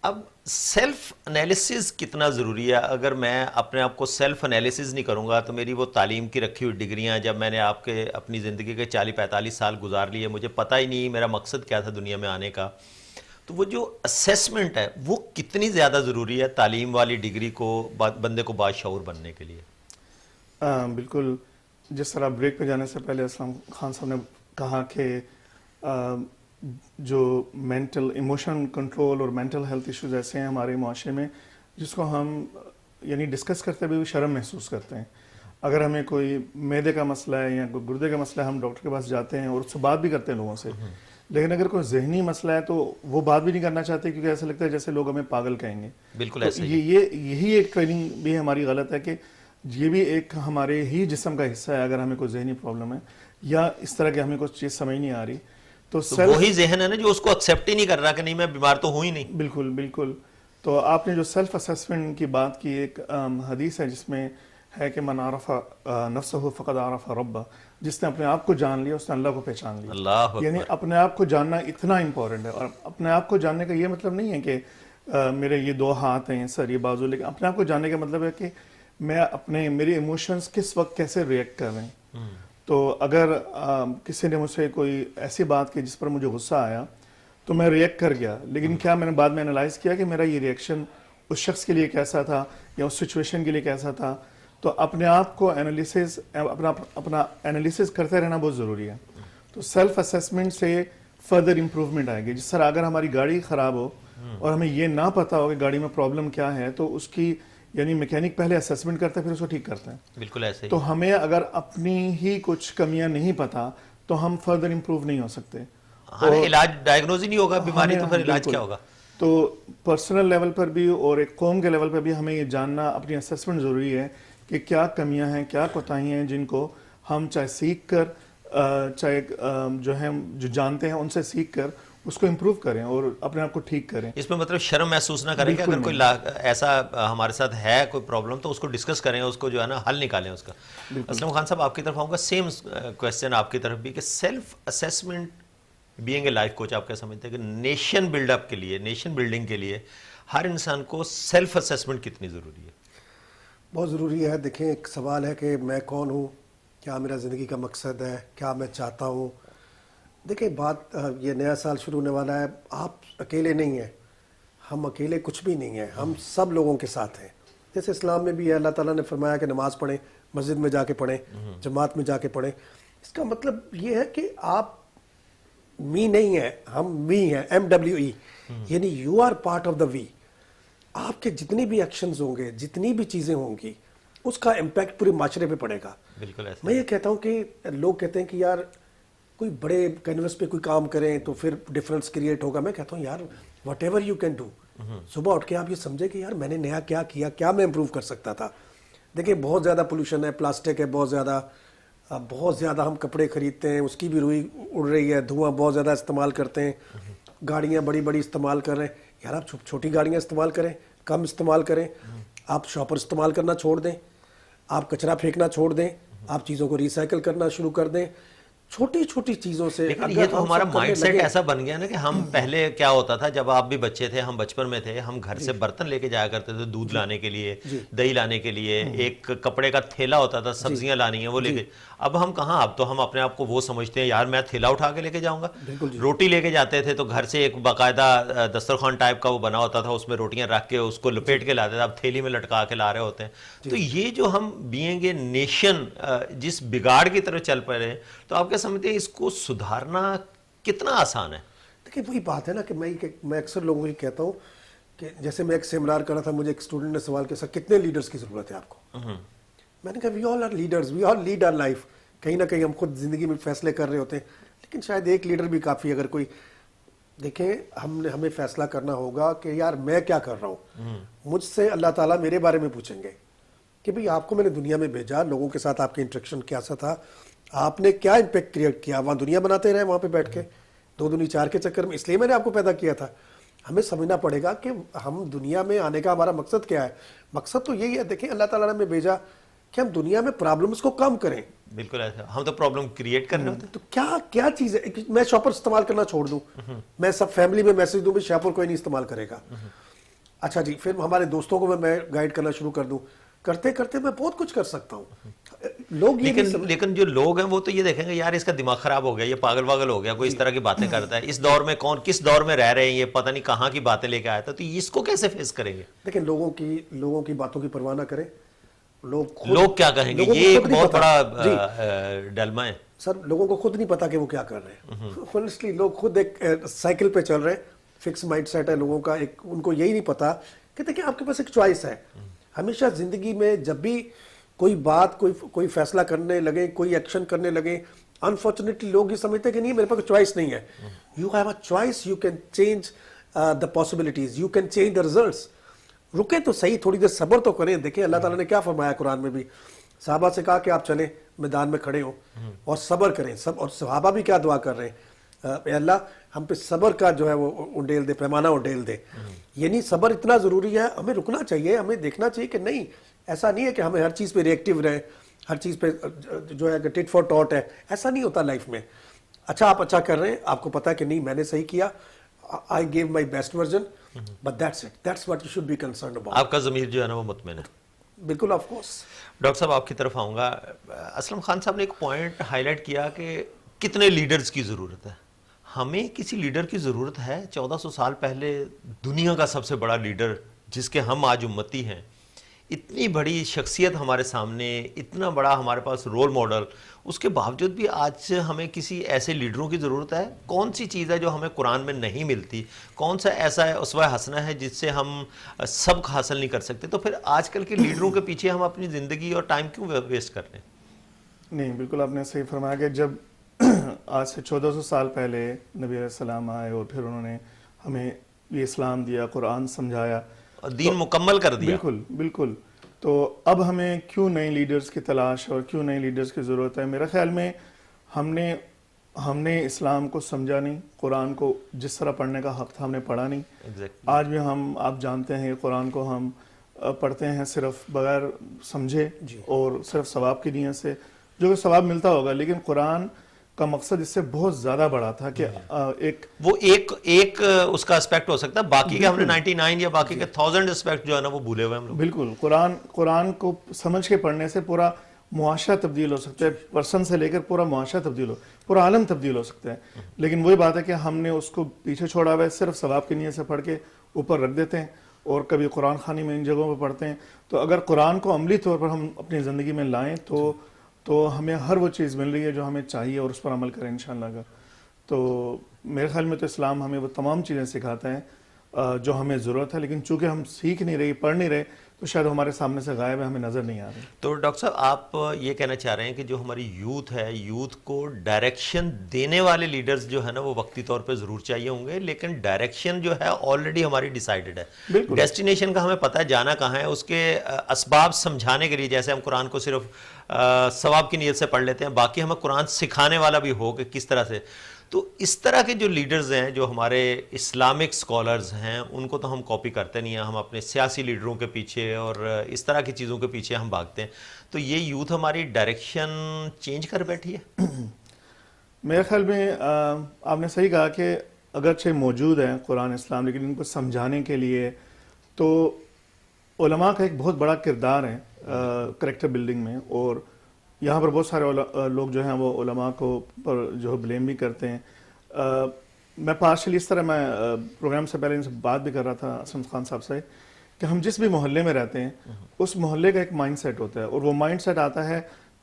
اب سیلف انالیسز کتنا ضروری ہے؟ اگر میں اپنے آپ کو سیلف انالیسز نہیں کروں گا تو میری وہ تعلیم کی رکھی ہوئی ڈگریاں, جب میں نے آپ کے اپنی زندگی کے 40-45 سال گزار لیے, مجھے پتہ ہی نہیں میرا مقصد کیا تھا دنیا میں آنے کا, تو وہ جو اسیسمنٹ ہے وہ کتنی زیادہ ضروری ہے تعلیم والی ڈگری کو بندے کو باشعور بننے کے لیے؟ بالکل. جس طرح بریک پہ جانے سے پہلے اسلام خان صاحب نے کہا کہ جو مینٹل ایموشن کنٹرول اور مینٹل ہیلتھ ایشوز ایسے ہیں ہمارے معاشرے میں جس کو ہم یعنی ڈسکس کرتے ہوئے شرم محسوس کرتے ہیں. اگر ہمیں کوئی معدے کا مسئلہ ہے یا کوئی گردے کا مسئلہ ہے, ہم ڈاکٹر کے پاس جاتے ہیں اور اس سے بات بھی کرتے ہیں لوگوں سے, لیکن اگر کوئی ذہنی مسئلہ ہے تو وہ بات بھی نہیں کرنا چاہتے کیونکہ ایسا لگتا ہے جیسے لوگ ہمیں پاگل کہیں گے. بالکل ایسے یہی ایک ٹریننگ بھی ہماری غلط ہے کہ یہ بھی ایک ہمارے ہی جسم کا حصہ ہے. اگر ہمیں کوئی ذہنی پرابلم ہے یا اس طرح کی ہمیں کوئی چیز سمجھ نہیں آ رہی تو وہی ذہن ہے نا جو اس کو ایکسیپٹ ہی نہیں کر رہا کہ نہیں میں بیمار تو ہوں ہی نہیں. بالکل بالکل. تو آپ نے جو سیلف اسیسمنٹ کی بات کی, ایک حدیث ہے جس میں ہے کہ من عرف نفسہ فقد عرف ربہ, جس نے اپنے آپ کو جان لیا اس نے اللہ کو پہچان لیا. اللہ یعنی اپنے آپ کو جاننا اتنا امپورٹنٹ ہے. اور اپنے آپ کو جاننے کا یہ مطلب نہیں ہے کہ میرے یہ 2 ہاتھ ہیں, سر, یہ بازو, لیکن اپنے آپ کو جاننے کا مطلب ہے کہ میں میرے ایموشنز کس وقت کیسے ریئیکٹ کر رہے ہیں. تو اگر کسی نے مجھ سے کوئی ایسی بات کی جس پر مجھے غصہ آیا تو میں ریئیکٹ کر گیا, لیکن کیا میں نے بعد میں انالائز کیا کہ میرا یہ ریئیکشن اس شخص کے لیے کیسا تھا یا اس سچویشن کے لیے کیسا تھا. تو اپنے آپ کو اپنا انالیسس کرتے رہنا بہت ضروری ہے. تو سیلف اسیسمنٹ سے فردر امپروومنٹ آئے گی. جس طرح اگر ہماری گاڑی خراب ہو اور ہمیں یہ نہ پتا ہو کہ گاڑی میں پرابلم کیا ہے تو اس کی یعنی میکینک پہلے اسیسمنٹ کرتا ہے پھر اس کو ٹھیک کرتا ہے. بالکل ایسے ہی. تو ہمیں اگر اپنی ہی کچھ کمیاں نہیں پتا تو ہم فردر امپروو نہیں ہو سکتے. علاج ڈائگنوز ہی نہیں ہوگا بیماری تو پھر علاج کیا ہوگا؟ تو پرسنل لیول پر بھی اور ایک قوم کے لیول پر بھی ہمیں یہ جاننا اپنی اسیسمنٹ ضروری ہے کہ کیا کمیاں ہیں, کیا کوتاہیاں ہیں جن کو ہم چاہے سیکھ کر چاہے جو ہیں جو جانتے ہیں ان سے سیکھ کر اس کو امپروو کریں اور اپنے آپ کو ٹھیک کریں. اس میں مطلب شرم محسوس نہ کریں کہ اگر کوئی ایسا ہمارے ساتھ ہے کوئی پرابلم تو اس کو ڈسکس کریں, اس کو جو ہے نا حل نکالیں اس کا. اسلم خان صاحب آپ کی طرف آؤں گا. سیم کویسچن آپ کی طرف بھی کہ self assessment being a life coach آپ کیا سمجھتے ہیں کہ نیشن بلڈ اپ کے لیے, نیشن بلڈنگ کے لیے ہر انسان کو سیلف اسیسمنٹ کتنی ضروری ہے؟ بہت ضروری ہے. دیکھیں ایک سوال ہے کہ میں کون ہوں, کیا میرا زندگی کا مقصد ہے, کیا میں چاہتا ہوں. دیکھیں بات یہ نیا سال شروع ہونے والا ہے, آپ اکیلے نہیں ہیں, ہم اکیلے کچھ بھی نہیں ہیں, ہم سب لوگوں کے ساتھ ہیں. جیسے اسلام میں بھی ہے, اللہ تعالیٰ نے فرمایا کہ نماز پڑھیں, مسجد میں جا کے پڑھیں, جماعت میں جا کے پڑھیں. اس کا مطلب یہ ہے کہ آپ می نہیں ہیں, ہم وی ہیں, MWE, یعنی you are part of the we. آپ کے جتنی بھی ایکشنز ہوں گے, جتنی بھی چیزیں ہوں گی, اس کا امپیکٹ پورے معاشرے پہ پڑے گا. بالکل ایسا میں یہ کہتا ہوں کہ لوگ کہتے ہیں کہ یار کوئی بڑے کینوس پہ کوئی کام کریں تو پھر ڈفرینس کریٹ ہوگا. میں کہتا ہوں یار what ever you can do, صبح اٹھ کے آپ یہ سمجھیں کہ یار میں نے نیا کیا کیا, کیا میں امپروو کر سکتا تھا. دیکھیں بہت زیادہ پولوشن ہے, پلاسٹک ہے بہت زیادہ ہم کپڑے خریدتے ہیں, اس کی بھی روئی اڑ رہی ہے, دھواں بہت زیادہ استعمال کرتے ہیں, گاڑیاں بڑی بڑی استعمال کر رہے ہیں. یار آپ چھوٹی گاڑیاں استعمال کریں, کم استعمال کریں, آپ شاپر استعمال کرنا چھوڑ دیں, آپ کچرا پھینکنا چھوڑ دیں, آپ چیزوں کو ریسائیکل کرنا شروع کر دیں. چھوٹی چھوٹی چیزوں سے لیکن یہ تو ہمارا مائنڈ سیٹ ایسا بن گیا نا کہ ہم پہلے کیا ہوتا تھا جب آپ بھی بچے تھے, ہم بچپن میں تھے, ہم گھر سے برتن لے کے جایا کرتے تھے دودھ لانے کے لیے, دہی لانے کے لیے, ایک کپڑے کا تھیلا ہوتا تھا سبزیاں لانی ہیں وہ لے کے. اب ہم کہاں, اب تو ہم اپنے آپ کو وہ سمجھتے ہیں یار میں تھیلا اٹھا کے لے کے جاؤں گا. روٹی لے کے جاتے تھے تو گھر سے ایک باقاعدہ دسترخوان ٹائپ کا وہ بنا ہوتا تھا, اس میں روٹیاں رکھ کے اس کو لپیٹ کے لاتے تھے, اب تھیلی میں لٹکا کے لا رہے ہوتے ہیں. تو یہ جو ہم بینگ اے نیشن جس بگاڑ کی طرف چل پڑے ہیں, تو آپ کیا سمجھتے ہیں اس کو سدھارنا کتنا آسان ہے؟ دیکھیں وہی بات ہے نا کہ میں اکثر لوگوں کو کہتا ہوں کہ جیسے میں ایک سیمینار کر رہا تھا, مجھے ایک اسٹوڈنٹ نے سوال کیا سر کتنے لیڈرز کی ضرورت ہے آپ کو. میں نے کہا we all are leaders, we all lead our life. کہیں نہ کہیں ہم خود زندگی میں فیصلے کر رہے ہوتے ہیں, لیکن شاید ایک لیڈر بھی کافی. اگر کوئی دیکھیں ہمیں فیصلہ کرنا ہوگا کہ یار میں کیا کر رہا ہوں. مجھ سے اللہ تعالیٰ میرے بارے میں پوچھیں گے کہ بھئی آپ کو میں نے دنیا میں بھیجا, لوگوں کے ساتھ آپ کے انٹریکشن کیسا تھا, آپ نے کیا امپیکٹ کریٹ کیا, وہاں دنیا بناتے رہے وہاں پہ بیٹھ کے 2 دنیا 4 کے چکر میں, اس لیے میں نے آپ کو پیدا کیا تھا. ہمیں سمجھنا پڑے گا کہ ہم دنیا میں آنے کا ہمارا مقصد کیا ہے. مقصد تو یہی ہے, دیکھیں اللہ تعالیٰ نے ہمیں بھیجا کہ ہم دنیا میں پرابلمس کو کم کریں. بالکل ایسا, ہم تو پرابلم کریٹ کر رہے ہوتے ہیں. تو کیا چیز ہے, میں شاپر استعمال کرنا چھوڑ دوں, میں سب فیملی میں میسج دوں بھی شاپر کوئی نہیں استعمال کرے گا. اچھا جی, پھر ہمارے دوستوں کو میں گائیڈ کرنا شروع کر دوں. کرتے کرتے میں بہت کچھ کر سکتا ہوں. لوگ لیکن جو لوگ ہیں وہ تو یہ دیکھیں گے یار اس کا دماغ خراب ہو گیا, یہ پاگل واگل ہو گیا, کوئی اس طرح کی باتیں کرتا ہے. اس دور میں کون کس دور میں رہ رہے ہیں, یہ پتہ نہیں کہاں کی باتیں لے کے آیا تھا, تو اس کو کیسے فیس کریں گے؟ لیکن لوگوں کی باتوں کی پرواہ نہ کریں. لوگ کیا کہیں گے, یہ ایک بہت بڑا ڈلما ہے سر. لوگوں کو خود نہیں پتا کہ وہ کیا کر رہے ہیں. honestly لوگ خود ایک سائیکل پہ چل رہے ہیں, فکس مائنڈ سیٹ ہے لوگوں کا. ان کو یہی نہیں پتا کہ دیکھیں آپ کے پاس ایک چوائس ہے. ہمیشہ زندگی میں جب بھی کوئی بات کوئی فیصلہ کرنے لگے, کوئی ایکشن کرنے لگے, انفارچونیٹلی لوگ یہ سمجھتے ہیں کہ نہیں میرے پاس کوئی چوائس نہیں ہے. You have a choice, you can change the possibilities, you can change the results. رکے تو صحیح, تھوڑی دیر صبر تو کریں. دیکھیں اللہ تعالیٰ نے کیا فرمایا قرآن میں بھی, صحابہ سے کہا کہ آپ چلیں میدان میں کھڑے ہوں اور صبر کریں. اور صحابہ بھی کیا دعا کر رہے ہیں, اے اللہ ہم پہ صبر کا جو ہے وہ انڈیل دے, پیمانہ انڈیل دے. یعنی صبر اتنا ضروری ہے, ہمیں رکنا چاہیے, ہمیں دیکھنا چاہیے کہ نہیں ایسا نہیں ہے کہ ہمیں ہر چیز پہ ریئیکٹیو رہیں, ہر چیز پہ جو ہے کہ ٹٹ فار ٹاٹ ہے. ایسا نہیں ہوتا لائف میں. اچھا آپ اچھا کر رہے ہیں, آپ کو پتا ہے کہ نہیں میں نے صحیح کیا, I gave my best version, but that's it, that's what you should be concerned about. آپ کا ضمیر جو ہے نا وہ مطمئن ہے. بالکل آف کورس. ڈاکٹر صاحب آپ کی طرف آؤں گا. اسلم خان صاحب نے ایک پوائنٹ ہائی لائٹ کیا کہ کتنے لیڈرز کی ضرورت ہے. ہمیں کسی لیڈر کی ضرورت ہے. 1400 سال پہلے دنیا کا سب سے بڑا لیڈر جس کے ہم آج امتی ہیں, اتنی بڑی شخصیت ہمارے سامنے, اتنا بڑا ہمارے پاس رول ماڈل, اس کے باوجود بھی آج ہمیں کسی ایسے لیڈروں کی ضرورت ہے. کون سی چیز ہے جو ہمیں قرآن میں نہیں ملتی, کون سا ایسا ہے اسوہ حسنہ ہے جس سے ہم سبق حاصل نہیں کر سکتے؟ تو پھر آج کل کے لیڈروں کے پیچھے ہم اپنی زندگی اور ٹائم کیوں ویسٹ کر رہے ہیں؟ نہیں بالکل آپ نے صحیح فرمایا کہ جب آج سے 1400 سال پہلے نبی علیہ السلام آئے اور پھر انہوں نے ہمیں یہ اسلام دیا, قرآن سمجھایا, دین مکمل کر دیا. بالکل بالکل. تو اب ہمیں کیوں نئے لیڈرز کی تلاش اور کیوں نئے لیڈرز کی ضرورت ہے؟ میرا خیال میں ہم نے اسلام کو سمجھا نہیں, قرآن کو جس طرح پڑھنے کا حق تھا ہم نے پڑھا نہیں. آج بھی آپ جانتے ہیں قرآن کو ہم پڑھتے ہیں صرف بغیر سمجھے اور صرف ثواب کی نیت سے, جو کہ ثواب ملتا ہوگا, لیکن قرآن کا مقصد اس سے بہت زیادہ بڑا تھا کہ ایک اس کا اسپیکٹ ہو سکتا ہے, باقی کے ہم نے 99 یا باقی کے 1000 اسپیکٹ جو ہے نا وہ بھولے ہوئے ہم لوگ. بالکل. قرآن کو سمجھ کے پڑھنے سے پورا معاشرہ تبدیل ہو سکتا ہے, پرسن سے لے کر پورا معاشرہ پورا عالم تبدیل ہو سکتا ہے. لیکن وہی بات ہے کہ ہم نے اس کو پیچھے چھوڑا ہوا ہے, صرف ثواب کی نیت سے پڑھ کے اوپر رکھ دیتے ہیں اور کبھی قرآن خوانی میں ان جگہوں پہ پڑھتے ہیں. تو اگر قرآن کو عملی طور پر ہم اپنی زندگی میں لائیں تو ہمیں ہر وہ چیز مل رہی ہے جو ہمیں چاہیے اور اس پر عمل کریں انشاءاللہ. تو میرے خیال میں تو اسلام ہمیں وہ تمام چیزیں سکھاتا ہے جو ہمیں ضرورت ہے، لیکن چونکہ ہم سیکھ نہیں رہے، پڑھ نہیں رہے، تو شاید ہمارے سامنے سے غائب ہے، ہمیں نظر نہیں آ رہی. تو ڈاکٹر صاحب آپ یہ کہنا چاہ رہے ہیں کہ جو ہماری یوتھ ہے، یوتھ کو ڈائریکشن دینے والے لیڈرز جو ہے نا وہ وقتی طور پہ ضرور چاہیے ہوں گے، لیکن ڈائریکشن جو ہے آلریڈی ہماری ڈیسائیڈڈ ہے، ڈیسٹینیشن کا ہمیں پتہ ہے جانا کہاں ہے، اس کے اسباب سمجھانے کے لیے جیسے ہم قرآن کو صرف ثواب کی نیت سے پڑھ لیتے ہیں، باقی ہمیں قرآن سکھانے والا بھی ہو کہ کس طرح سے. تو اس طرح کے جو لیڈرز ہیں، جو ہمارے اسلامک سکولرز ہیں، ان کو تو ہم کاپی کرتے نہیں ہیں، ہم اپنے سیاسی لیڈروں کے پیچھے اور اس طرح کی چیزوں کے پیچھے ہم بھاگتے ہیں. تو یہ یوتھ ہماری ڈائریکشن چینج کر بیٹھی ہے. میرے خیال میں آپ نے صحیح کہا کہ اگرچہ موجود ہیں قرآن اسلام، لیکن ان کو سمجھانے کے لیے تو علماء کا ایک بہت بڑا کردار ہے کریکٹر بلڈنگ میں. اور یہاں پر بہت سارے لوگ جو ہیں وہ علماء کو پر جو بلیم بھی کرتے ہیں. میں پارشلی اس طرح میں پروگرام سے پہلے ان سے بات بھی کر رہا تھا اسلم خان صاحب سے کہ ہم جس بھی محلے میں رہتے ہیں اس محلے کا ایک مائنڈ سیٹ ہوتا ہے، اور وہ مائنڈ سیٹ آتا ہے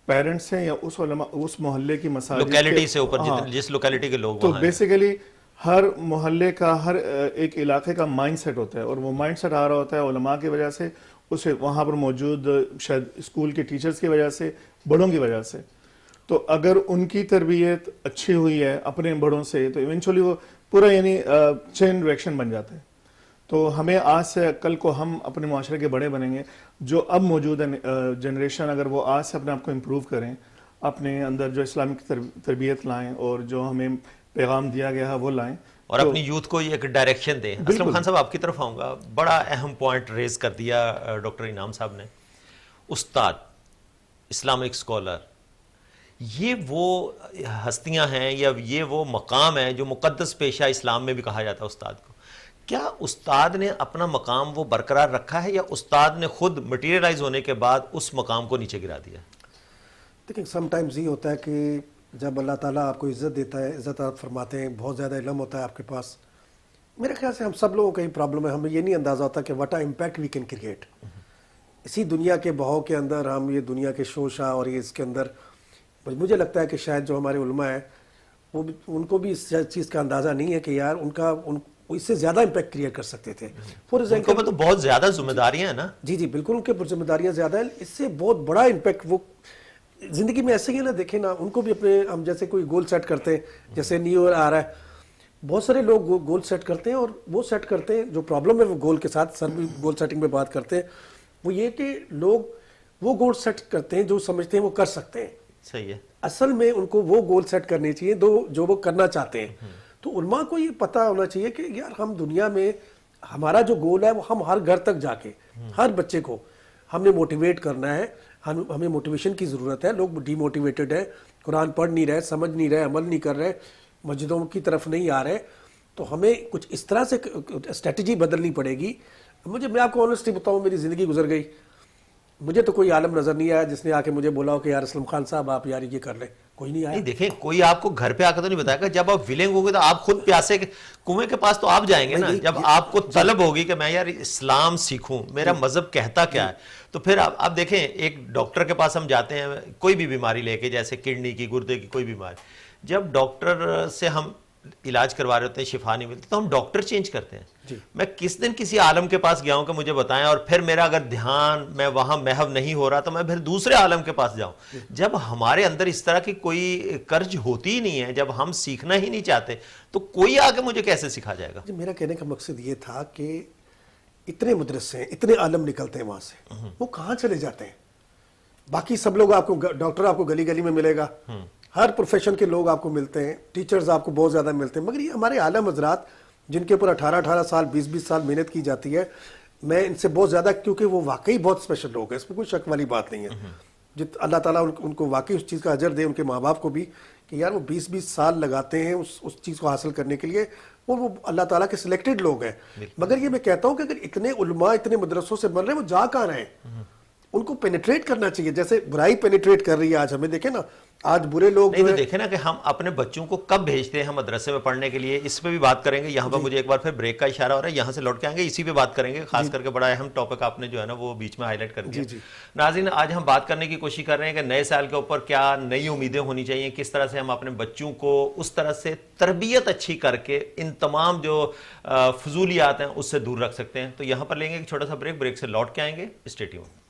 پیرنٹس سے یا اس محلے کی مساجد لوکیلٹی سے اوپر، جس لوکیلٹی کے لوگ. تو بیسیکلی ہر محلے کا، ہر ایک علاقے کا مائنڈ سیٹ ہوتا ہے، اور وہ مائنڈ سیٹ آ رہا ہوتا ہے علماء کی وجہ سے، اسے وہاں پر موجود شاید اسکول کے ٹیچرز کی وجہ سے، بڑوں کی وجہ سے. تو اگر ان کی تربیت اچھی ہوئی ہے اپنے بڑوں سے تو ایونچولی وہ پورا یعنی چین ریئیکشن بن جاتا ہے. تو ہمیں آج سے کل کو ہم اپنے معاشرے کے بڑے بنیں گے. جو اب موجود ہے جنریشن، اگر وہ آج سے اپنے آپ کو امپروو کریں، اپنے اندر جو اسلامک تربیت لائیں اور جو ہمیں پیغام دیا گیا ہے وہ لائیں، اور اپنی یوتھ کو ایک ڈائریکشن دیں. اسلم خان صاحب آپ کی طرف آؤں گا. بڑا اہم پوائنٹ ریز کر دیا ڈاکٹر انعام صاحب نے. استاد، اسلامک اسکالر، یہ وہ ہستیاں ہیں یا یہ وہ مقام ہے جو مقدس پیشہ اسلام میں بھی کہا جاتا ہے استاد کو. کیا استاد نے اپنا مقام وہ برقرار رکھا ہے یا استاد نے خود مٹیریلائز ہونے کے بعد اس مقام کو نیچے گرا دیا؟ دیکھیں سم ٹائمز یہ ہوتا ہے کہ جب اللہ تعالیٰ آپ کو عزت دیتا ہے، عزت آپ فرماتے ہیں، بہت زیادہ علم ہوتا ہے آپ کے پاس، میرے خیال سے ہم سب لوگوں کا ہی پرابلم ہے، ہمیں یہ نہیں اندازہ ہوتا کہ what impact we can create. اسی دنیا کے بہاؤ کے اندر ہم یہ دنیا کے شوشا اور یہ اس کے اندر مجھے لگتا ہے کہ شاید جو ہمارے علماء ہیں وہ ان کو بھی اس چیز کا اندازہ نہیں ہے کہ یار ان اس سے زیادہ امپیکٹ کریٹ کر سکتے تھے. فار ایگزامپل تو بہت زیادہ ذمہ داریاں ہیں نا. جی بالکل، ان کے اوپر ذمہ داریاں زیادہ ہیں. اس سے بہت بڑا امپیکٹ وہ زندگی میں ایسے ہی ہے نا. دیکھیں نا، ان کو بھی اپنے ہم جیسے کوئی گول سیٹ کرتے ہیں، جیسے نیو ایئر آ رہا ہے، بہت سارے لوگ گول سیٹ کرتے ہیں اور وہ سیٹ کرتے ہیں. جو پرابلم ہے وہ گول کے ساتھ، سر بھی گول سیٹنگ پہ بات کرتے ہیں، وہ یہ کہ لوگ وہ گول سیٹ کرتے ہیں جو سمجھتے ہیں وہ کر سکتے ہیں. صحیح ہے. اصل میں ان کو وہ گول سیٹ کرنے چاہیے جو وہ کرنا چاہتے ہیں. تو علماء کو یہ پتہ ہونا چاہیے کہ یار ہم دنیا میں ہمارا جو گول ہے وہ ہم ہر گھر تک جا کے ہر بچے کو ہم نے موٹیویٹ کرنا ہے. ہمیں موٹیویشن کی ضرورت ہے. لوگ ڈی موٹیویٹڈ ہیں، قرآن پڑھ نہیں رہے، سمجھ نہیں رہے، عمل نہیں کر رہے، مسجدوں کی طرف نہیں آ رہے. تو ہمیں کچھ اس طرح سے اسٹریٹجی بدلنی پڑے گی. میں آپ کو آنیسٹلی بتاؤں، میری زندگی گزر گئی، مجھے تو کوئی عالم نظر نہیں آیا جس نے آ کے مجھے بولا ہو کہ یار اسلم خان صاحب آپ یار یہ کر لیں. کوئی نہیں آیا. نہیں دیکھیں، کوئی آپ کو گھر پہ آ کر تو نہیں بتائے گا. جب آپ ولنگ ہوگے تو آپ خود پیاسے کنویں کے پاس تو آپ جائیں گے نا. جب آپ کو طلب ہوگی کہ میں یار اسلام سیکھوں، میرا مذہب کہتا کیا ہے، تو پھر آپ دیکھیں ایک ڈاکٹر کے پاس ہم جاتے ہیں کوئی بھی بیماری لے کے، جیسے کڈنی کی، گردے کی کوئی بیماری، جب ڈاکٹر سے ہم علاج کروا رہے ہوتے ہیں، شفا نہیں ملتی، تو ہم ڈاکٹر چینج کرتے ہیں. میں کس دن کسی عالم کے پاس گیا ہوں کہ مجھے بتائیں، اور پھر میرا اگر دھیان میں وہاں محو نہیں ہو رہا تو میں پھر دوسرے عالم کے پاس جاؤں. جب ہمارے اندر اس طرح کی کوئی کرج ہوتی ہی نہیں ہے، جب ہم سیکھنا ہی نہیں چاہتے، تو کوئی آگے مجھے کیسے سکھا جائے گا؟ میرا کہنے کا مقصد یہ تھا کہ اتنے مدرس ہیں، اتنے عالم نکلتے ہیں وہاں سے، وہ کہاں چلے جاتے ہیں؟ باقی سب لوگ آپ کو، ڈاکٹر آپ کو گلی گلی میں ملے گا، ہر پروفیشن کے لوگ آپ کو ملتے ہیں، ٹیچرز آپ کو بہت زیادہ ملتے ہیں، مگر یہ ہمارے عالم حضرات جن کے اوپر 18 سال 20 سال محنت کی جاتی ہے، میں ان سے بہت زیادہ، کیونکہ وہ واقعی بہت اسپیشل لوگ ہیں، اس میں کوئی شک والی بات نہیں ہے. اللہ تعالیٰ ان کو واقعی اس چیز کا اجر دے، ان کے ماں باپ کو بھی، کہ یار وہ 20 سال لگاتے ہیں اس چیز کو حاصل کرنے کے لیے، وہ اللہ تعالیٰ کے سلیکٹڈ لوگ ہیں. مگر یہ میں کہتا ہوں کہ اگر اتنے علماء اتنے مدرسوں سے بن رہے ہیں، وہ جا کہاں رہے ہیں؟ ان کو پینیٹریٹ کرنا چاہیے جیسے برائی پینیٹریٹ کر رہی ہے آج ہمیں. دیکھیں نا آج برے لوگ نہیں تو دیکھیں نا کہ ہم اپنے بچوں کو کب بھیجتے ہیں مدرسے میں پڑھنے کے لیے, اس پہ بھی بات کریں گے. یہاں پر مجھے ایک بار پھر بریک کا اشارہ ہو رہا ہے, یہاں سے لوٹ کے آئیں گے, اسی پہ بات کریں گے. خاص کر کے بڑا اہم ٹاپک آپ نے جو ہے نا وہ بیچ میں ہائی لائٹ کر دیا. ناظرین, آج ہم بات کرنے کی کوشش کر رہے ہیں کہ نئے سال کے اوپر کیا نئی امیدیں ہونی چاہیے, کس طرح سے ہم اپنے بچوں کو اس طرح سے تربیت اچھی کر کے ان تمام جو فضولیات ہیں اس سے دور رکھ سکتے ہیں. تو یہاں پر لیں گے ایک چھوٹا سا بریک, بریک سے لوٹ کے آئیں گے. Stay tune.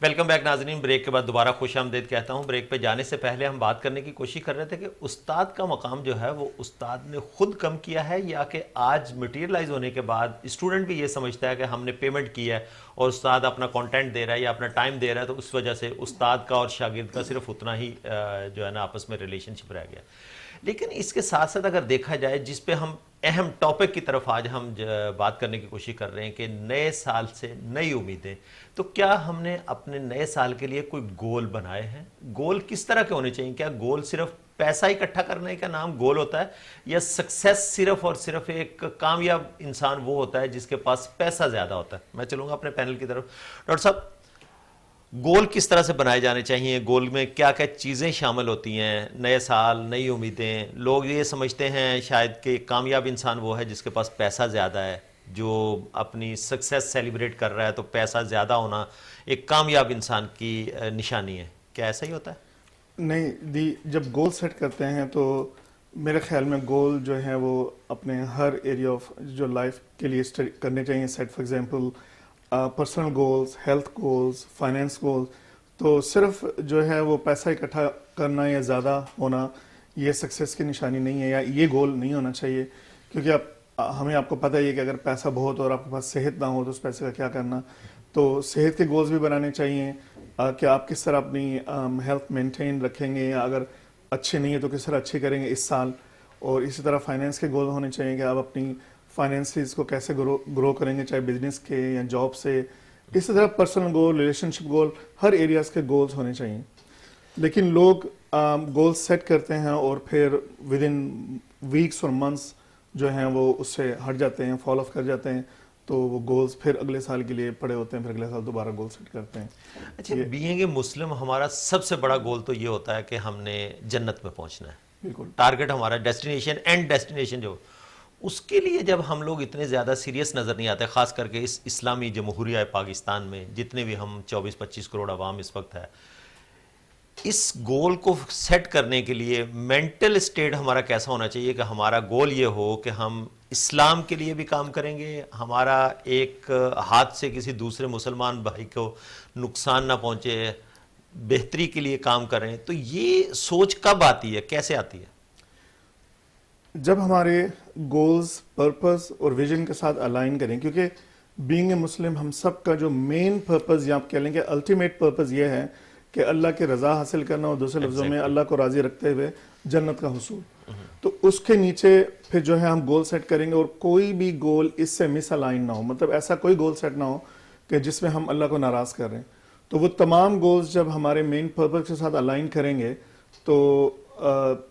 ویلکم بیک ناظرین. بریک کے بعد دوبارہ خوش آمدید کہتا ہوں. بریک پہ جانے سے پہلے ہم بات کرنے کی کوشش کر رہے تھے کہ استاد کا مقام جو ہے وہ استاد نے خود کم کیا ہے, یا کہ آج مٹیریلائز ہونے کے بعد اسٹوڈنٹ بھی یہ سمجھتا ہے کہ ہم نے پیمنٹ کی ہے اور استاد اپنا کانٹینٹ دے رہا ہے یا اپنا ٹائم دے رہا ہے, تو اس وجہ سے استاد کا اور شاگرد کا صرف اتنا ہی جو ہے نا آپس میں ریلیشن شپ رہ گیا. لیکن اس کے ساتھ ساتھ اگر دیکھا جائے, جس پہ ہم اہم ٹاپک کی طرف آج ہم بات کرنے کی کوشش کر رہے ہیں کہ نئے سال سے نئی امیدیں, تو کیا ہم نے اپنے نئے سال کے لیے کوئی گول بنائے ہیں؟ گول کس طرح کے ہونے چاہیے؟ کیا گول صرف پیسہ اکٹھا کرنے کا نام گول ہوتا ہے, یا سکسیس صرف اور صرف ایک کامیاب انسان وہ ہوتا ہے جس کے پاس پیسہ زیادہ ہوتا ہے؟ میں چلوں گا اپنے پینل کی طرف. ڈاکٹر صاحب, گول کس طرح سے بنائے جانے چاہیے؟ گول میں کیا کیا چیزیں شامل ہوتی ہیں؟ نئے سال, نئی امیدیں. لوگ یہ سمجھتے ہیں شاید کہ کامیاب انسان وہ ہے جس کے پاس پیسہ زیادہ ہے, جو اپنی سکسیس سیلیبریٹ کر رہا ہے, تو پیسہ زیادہ ہونا ایک کامیاب انسان کی نشانی ہے. کیا ایسا ہی ہوتا ہے؟ نہیں جب گول سیٹ کرتے ہیں تو میرے خیال میں گول جو ہیں وہ اپنے ہر ایریا آف جو لائف کے لیے کرنے چاہیے set. For example personal goals, health goals, finance goals. تو صرف جو ہے وہ پیسہ اکٹھا کرنا یا زیادہ ہونا یہ سکسیس کی نشانی نہیں ہے, یا یہ گول نہیں ہونا چاہیے. کیونکہ ہمیں آپ کو پتہ ہی ہے کہ اگر پیسہ بہت اور آپ کے پاس صحت نہ ہو تو اس پیسے کا کیا کرنا. تو صحت کے گولز بھی بنانے چاہیے کہ آپ کس طرح اپنی ہیلتھ مینٹین رکھیں گے, یا اگر اچھے نہیں ہے تو کس طرح اچھے کریں گے اس سال. اور اسی طرح فائنینس کے گول ہونے چاہیے کہ آپ اپنی فائنینسز کو کیسے گرو کریں گے, چاہے بزنس کے یا جاب سے. اسی طرح پرسنل گول, ریلیشن شپ گول, ہر ایریاز کے گولز ہونے چاہیے. لیکن لوگ گولز سیٹ کرتے ہیں اور پھر ود ان ویکس اور منتھس جو ہیں وہ اس سے ہٹ جاتے ہیں, فال آف کر جاتے ہیں. تو وہ گولز پھر اگلے سال کے لیے پڑے ہوتے ہیں, پھر اگلے سال دوبارہ گول سیٹ کرتے ہیں. اچھا, بینگ اے مسلم ہمارا سب سے بڑا گول تو یہ ہوتا ہے کہ ہم نے جنت میں پہنچنا ہے. بالکل ٹارگٹ ہمارا ڈیسٹینیشن, اینڈ ڈیسٹینیشن جو اس کے لیے جب ہم لوگ اتنے زیادہ سیریس نظر نہیں آتے, خاص کر کے اس اسلامی جمہوریہ پاکستان میں جتنے بھی ہم 24-25 کروڑ عوام اس وقت ہے, اس گول کو سیٹ کرنے کے لیے مینٹل اسٹیٹ ہمارا کیسا ہونا چاہیے کہ ہمارا گول یہ ہو کہ ہم اسلام کے لیے بھی کام کریں گے, ہمارا ایک ہاتھ سے کسی دوسرے مسلمان بھائی کو نقصان نہ پہنچے, بہتری کے لیے کام کریں. تو یہ سوچ کب آتی ہے, کیسے آتی ہے؟ جب ہمارے گولز, پرپز اور ویژن کے ساتھ الائن کریں. کیونکہ بینگ اے مسلم ہم سب کا جو مین پرپز, یا آپ کہہ لیں کہ الٹیمیٹ پرپز یہ ہے کہ اللہ کی رضا حاصل کرنا, اور دوسرے لفظوں میں اللہ کو راضی رکھتے ہوئے جنت کا حصول. تو اس کے نیچے پھر جو ہے ہم گول سیٹ کریں گے, اور کوئی بھی گول اس سے مس الائن نہ ہو. مطلب ایسا کوئی گول سیٹ نہ ہو کہ جس میں ہم اللہ کو ناراض کر رہے ہیں. تو وہ تمام گولز جب ہمارے مین پرپز کے ساتھ الائن کریں گے تو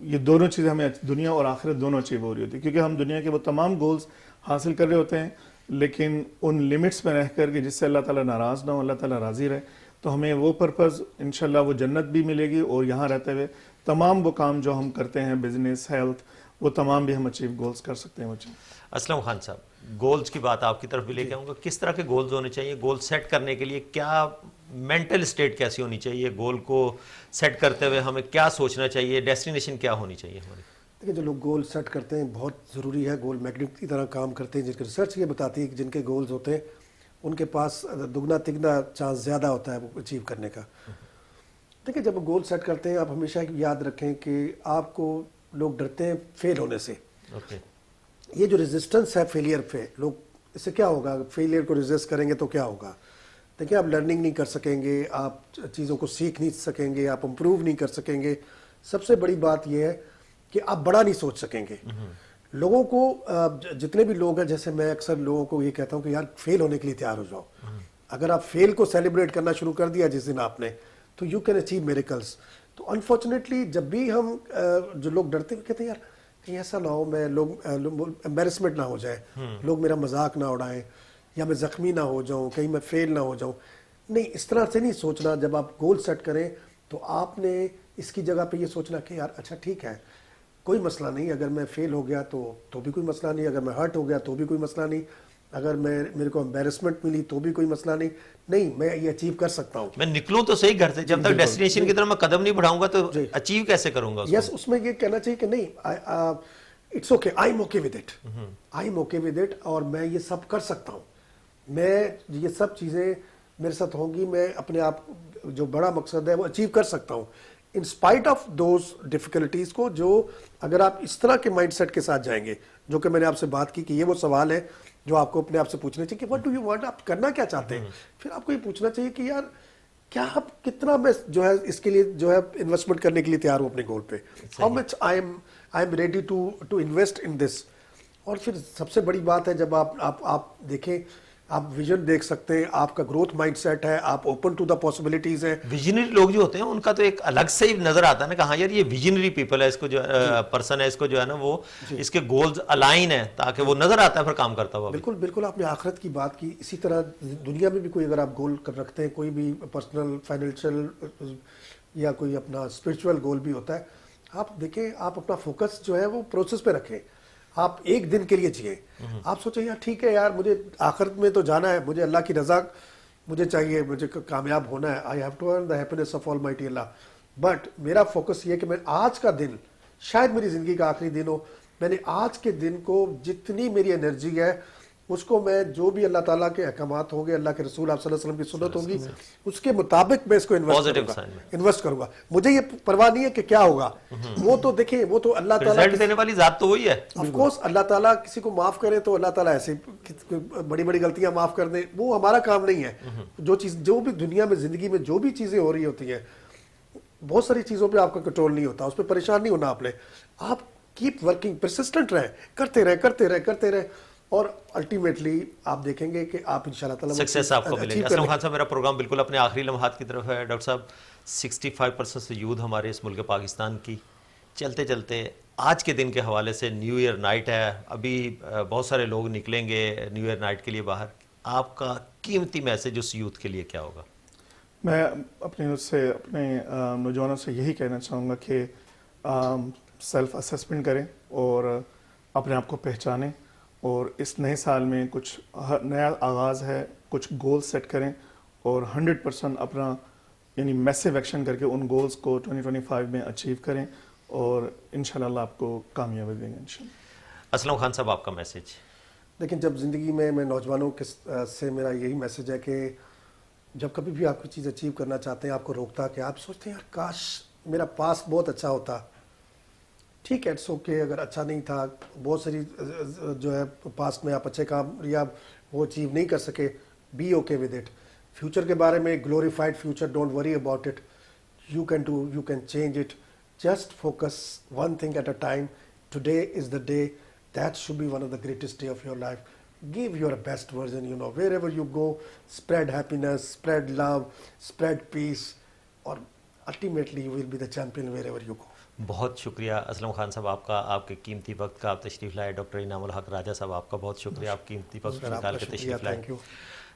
یہ دونوں چیزیں ہمیں دنیا اور آخرت دونوں اچیو ہو رہی ہوتی ہے. کیونکہ ہم دنیا کے وہ تمام گولز حاصل کر رہے ہوتے ہیں, لیکن ان لمٹس میں رہ کر کے جس سے اللہ تعالیٰ ناراض نہ ہو, اللہ تعالیٰ راضی رہے. تو ہمیں وہ پرپز انشاءاللہ وہ جنت بھی ملے گی, اور یہاں رہتے ہوئے تمام وہ کام جو ہم کرتے ہیں, بزنس, ہیلتھ, وہ تمام بھی ہم اچیو گولز کر سکتے ہیں. اسلم خان صاحب, گولز کی بات آپ کی طرف بھی لے کے آؤں گا. کس طرح کے گولز ہونے چاہیے؟ گول سیٹ کرنے کے لیے کیا مینٹل اسٹیٹ کیسی ہونی چاہیے؟ گول کو سیٹ کرتے ہوئے ہمیں کیا سوچنا چاہیے؟ ڈیسٹینیشن کیا ہونی چاہیے ہماری؟ دیکھیں, جو لوگ گول سیٹ کرتے ہیں بہت ضروری ہے, گول میگنیٹ کی طرح کام کرتے ہیں. جن کی ریسرچ یہ بتاتی ہے کہ جن کے گولز ہوتے ہیں ان کے پاس دگنا تگنا چانس زیادہ ہوتا ہے وہ اچیو کرنے کا. دیکھیں, جب گول سیٹ کرتے ہیں آپ ہمیشہ یاد رکھیں کہ آپ کو لوگ ڈرتے ہیں فیل ہونے سے. یہ جو ریزسٹنس ہے فیلئر پہ, لوگ اس سے کیا ہوگا, فیلئر کو ریزسٹ کریں گے تو کیا ہوگا. دیکھیں, آپ لرننگ نہیں کر سکیں گے, آپ چیزوں کو سیکھ نہیں سکیں گے, آپ امپروو نہیں کر سکیں گے. سب سے بڑی بات یہ ہے کہ آپ بڑا نہیں سوچ سکیں گے. لوگوں کو, جتنے بھی لوگ ہیں, جیسے میں اکثر لوگوں کو یہ کہتا ہوں کہ یار فیل ہونے کے لیے تیار ہو جاؤ. اگر آپ فیل کو سیلیبریٹ کرنا شروع کر دیا جس دن آپ نے, تو یو کین اچیو میریکلس. تو انفارچونیٹلی جب بھی ہم جو لوگ ڈرتے ہیں کہتے ہیں یار کہیں ایسا نہ ہو میں لوگ امبیرسمنٹ نہ ہو جائے, لوگ میرا مذاق نہ اڑائیں, یا میں زخمی نہ ہو جاؤں, کہیں میں فیل نہ ہو جاؤں. نہیں, اس طرح سے نہیں سوچنا. جب آپ گول سیٹ کریں تو آپ نے اس کی جگہ پہ یہ سوچنا کہ یار اچھا ٹھیک ہے, کوئی مسئلہ نہیں, اگر میں فیل ہو گیا تو بھی کوئی مسئلہ نہیں, اگر میں ہرٹ ہو گیا تو بھی کوئی مسئلہ نہیں, اگر میرے کو امبیرسمنٹ ملی تو بھی کوئی مسئلہ نہیں, میں یہ اچیو کر سکتا ہوں. میں نکلوں تو صحیح گھر سے, جب تک ڈیسٹینیشن کی طرف میں قدم نہیں بڑھاؤں گا تو اچیو کیسے کروں گا اس کو؟ یس, اس میں یہ کہنا چاہیے کہ نہیں, it's okay, I am okay with it, I am okay with it, اور میں یہ سب کر سکتا ہوں, میں یہ سب چیزیں میرے ساتھ ہوں گی, میں اپنے آپ جو بڑا مقصد ہے وہ اچیو کر سکتا ہوں in spite of those difficulties کو. جو اگر آپ اس طرح کے مائنڈ سیٹ کے ساتھ جائیں گے, جو کہ میں نے آپ سے بات کی کہ یہ وہ سوال ہے جو آپ کو اپنے آپ سے پوچھنا چاہیے کہ what do you want, آپ کرنا کیا چاہتے ہیں. پھر آپ کو یہ پوچھنا چاہیے کہ یار کیا آپ کتنا میں جو ہے اس کے لیے جو ہے انویسٹمنٹ کرنے کے لیے تیار ہوں اپنے گول پہ, how much I am ready to invest in this. اور پھر سب سے بڑی بات ہے جب آپ دیکھیں, آپ ویژن دیکھ سکتے ہیں, آپ کا گروتھ مائنڈ سیٹ ہے, آپ اوپن ٹو دا پاسبلٹیز ہیں. ویژنری لوگ جو ہوتے ہیں ان کا تو ایک الگ سے ہی نظر آتا ہے نا کہ ہاں یار یہ ویژنری پیپل ہے, اس کو جو پرسن ہے, اس کو جو ہے نا وہ اس کے گولز الائن ہیں, تاکہ وہ نظر آتا ہے پھر کام کرتا ہوا. بالکل بالکل, آپ نے آخرت کی بات کی. اسی طرح دنیا میں بھی کوئی اگر آپ گول کر رکھتے ہیں, کوئی بھی پرسنل فائنینشیل یا کوئی اپنا اسپرچول گول بھی ہوتا ہے, آپ دیکھیں آپ اپنا فوکس جو ہے وہ پروسیس پہ رکھیں. آپ ایک دن کے لیے جئیں, آپ سوچیں یار ٹھیک ہے یار مجھے آخرت میں تو جانا ہے, مجھے اللہ کی رضا مجھے چاہیے, مجھے کامیاب ہونا ہے, I have to earn the happiness of almighty Allah. But میرا فوکس یہ کہ میں آج کا دن شاید میری زندگی کا آخری دن ہو, میں نے آج کے دن کو جتنی میری انرجی ہے اس کو میں جو بھی اللہ تعالیٰ کے احکامات ہوں گے, اللہ کے رسول آپ صلی اللہ علیہ وسلم کی سنت ہوگی, اس کے مطابق میں اس کو انویسٹ کروں گا. مجھے یہ پرواہ نہیں ہے کہ کیا ہوگا, وہ تو دیکھیں وہ تو اللہ تعالیٰ دینے والی ذات تو وہی ہے. آف کورس اللہ تعالیٰ کسی کو معاف کرے تو اللہ تعالیٰ ایسے بڑی بڑی غلطیاں معاف کر دیں, وہ ہمارا کام نہیں ہے. جو بھی دنیا میں زندگی میں جو بھی چیزیں ہو رہی ہوتی ہیں, بہت ساری چیزوں پہ آپ کا کنٹرول نہیں ہوتا, اس پہ پریشان نہیں ہونا آپ نے. آپ کیپ ورکنگ, پرسسٹنٹ رہیں, کرتے رہیں, اور الٹیمیٹلی آپ دیکھیں گے کہ آپ انشاءاللہ تعالیٰ سکسیس آپ کو ملے گی. اسلم خان صاحب, میرا پروگرام بالکل اپنے آخری لمحات کی طرف ہے. ڈاکٹر صاحب 65% سے یوتھ ہمارے اس ملک پاکستان کی چلتے چلتے آج کے دن کے حوالے سے نیو ایئر نائٹ ہے, ابھی بہت سارے لوگ نکلیں گے نیو ایئر نائٹ کے لیے باہر, آپ کا قیمتی میسج اس یوتھ کے لیے کیا ہوگا؟ میں اپنے نوجوانوں سے یہی کہنا چاہوں گا کہ سیلف اسیسمنٹ کریں اور اپنے آپ کو پہچانیں, اور اس نئے سال میں کچھ نیا آغاز ہے, کچھ گول سیٹ کریں اور 100% اپنا یعنی میسیو ایکشن کر کے ان گولز کو 2025 میں اچیو کریں, اور انشاءاللہ اللہ آپ کو کامیابی دیں گے انشاءاللہ. اسلم خان صاحب, آپ کا میسج؟ لیکن جب زندگی میں نوجوانوں سے میرا یہی میسج ہے کہ جب کبھی بھی آپ کوئی چیز اچیو کرنا چاہتے ہیں, آپ کو روکتا کہ آپ سوچتے ہیں یار کاش میرا پاس بہت اچھا ہوتا. ٹھیک ہے, اٹس اوکے, اگر اچھا نہیں تھا, بہت ساری جو ہے پاسٹ میں آپ اچھے کام یا وہ اچیو نہیں کر سکے, be okay with it. Future کے بارے میں glorified future, don't worry about it, you can change it. Just focus one thing at a time. Today is the day, that should be one of the greatest day of your life. Give your best version, wherever you go, spread happiness, spread love, spread peace, اور ultimately you will be the champion wherever you go. بہت شکریہ اسلم خان صاحب آپ کا, آپ کے قیمتی وقت کا, آپ تشریف لائے. ڈاکٹر انعام الحق راجہ صاحب, آپ کا بہت شکریہ, آپ قیمتی وقت نکال کے تشریف لائے.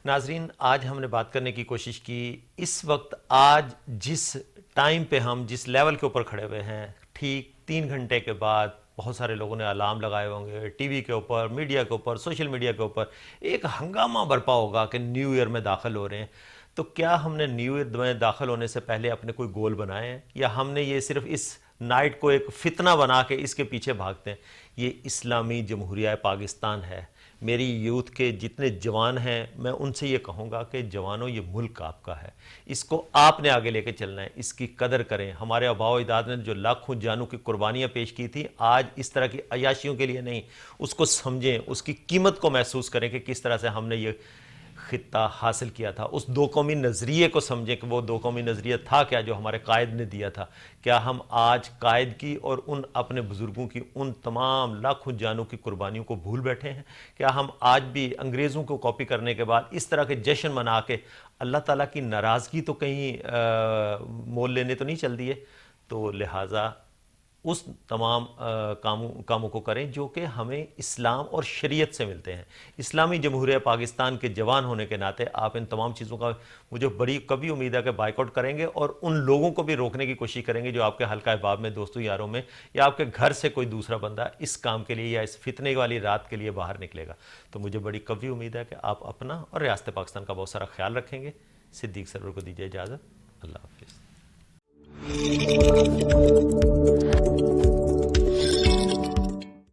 ناظرین, آج ہم نے بات کرنے کی کوشش کی, اس وقت آج جس ٹائم پہ ہم جس لیول کے اوپر کھڑے ہوئے ہیں, ٹھیک 3 گھنٹے کے بعد بہت سارے لوگوں نے الارم لگائے ہوں گے, ٹی وی کے اوپر, میڈیا کے اوپر, سوشل میڈیا کے اوپر ایک ہنگامہ برپا ہوگا کہ نیو ایئر میں داخل ہو رہے ہیں. تو کیا ہم نے نیو ایئر میں داخل ہونے سے پہلے اپنے کوئی گول بنائے ہیں, یا ہم نے یہ صرف اس نائٹ کو ایک فتنہ بنا کے اس کے پیچھے بھاگتے ہیں؟ یہ اسلامی جمہوریہ پاکستان ہے. میری یوتھ کے جتنے جوان ہیں, میں ان سے یہ کہوں گا کہ جوانوں, یہ ملک آپ کا ہے, اس کو آپ نے آگے لے کے چلنا ہے, اس کی قدر کریں. ہمارے آباء و اجداد نے جو لاکھوں جانوں کی قربانیاں پیش کی تھیں, آج اس طرح کی عیاشیوں کے لیے نہیں, اس کو سمجھیں, اس کی قیمت کو محسوس کریں کہ کس طرح سے ہم نے یہ خطہ حاصل کیا تھا. اس دو قومی نظریے کو سمجھیں کہ وہ دو قومی نظریہ تھا کیا جو ہمارے قائد نے دیا تھا. کیا ہم آج قائد کی اور ان اپنے بزرگوں کی ان تمام لاکھوں جانوں کی قربانیوں کو بھول بیٹھے ہیں؟ کیا ہم آج بھی انگریزوں کو کاپی کرنے کے بعد اس طرح کے جشن منا کے اللہ تعالیٰ کی ناراضگی تو کہیں مول لینے تو نہیں چل دیے؟ تو لہٰذا اس تمام کاموں کو کریں جو کہ ہمیں اسلام اور شریعت سے ملتے ہیں. اسلامی جمہوریہ پاکستان کے جوان ہونے کے ناطے آپ ان تمام چیزوں کا مجھے بڑی کبھی امید ہے کہ بائیک آؤٹ کریں گے اور ان لوگوں کو بھی روکنے کی کوشش کریں گے جو آپ کے حلقہ احباب میں، دوستوں یاروں میں، یا آپ کے گھر سے کوئی دوسرا بندہ اس کام کے لیے یا اس فتنے والی رات کے لیے باہر نکلے گا. تو مجھے بڑی کبھی امید ہے کہ آپ اپنا اور ریاست پاکستان کا بہت سارا خیال رکھیں گے. صدیق سرور کو دیجیے اجازت. اللہ حافظ.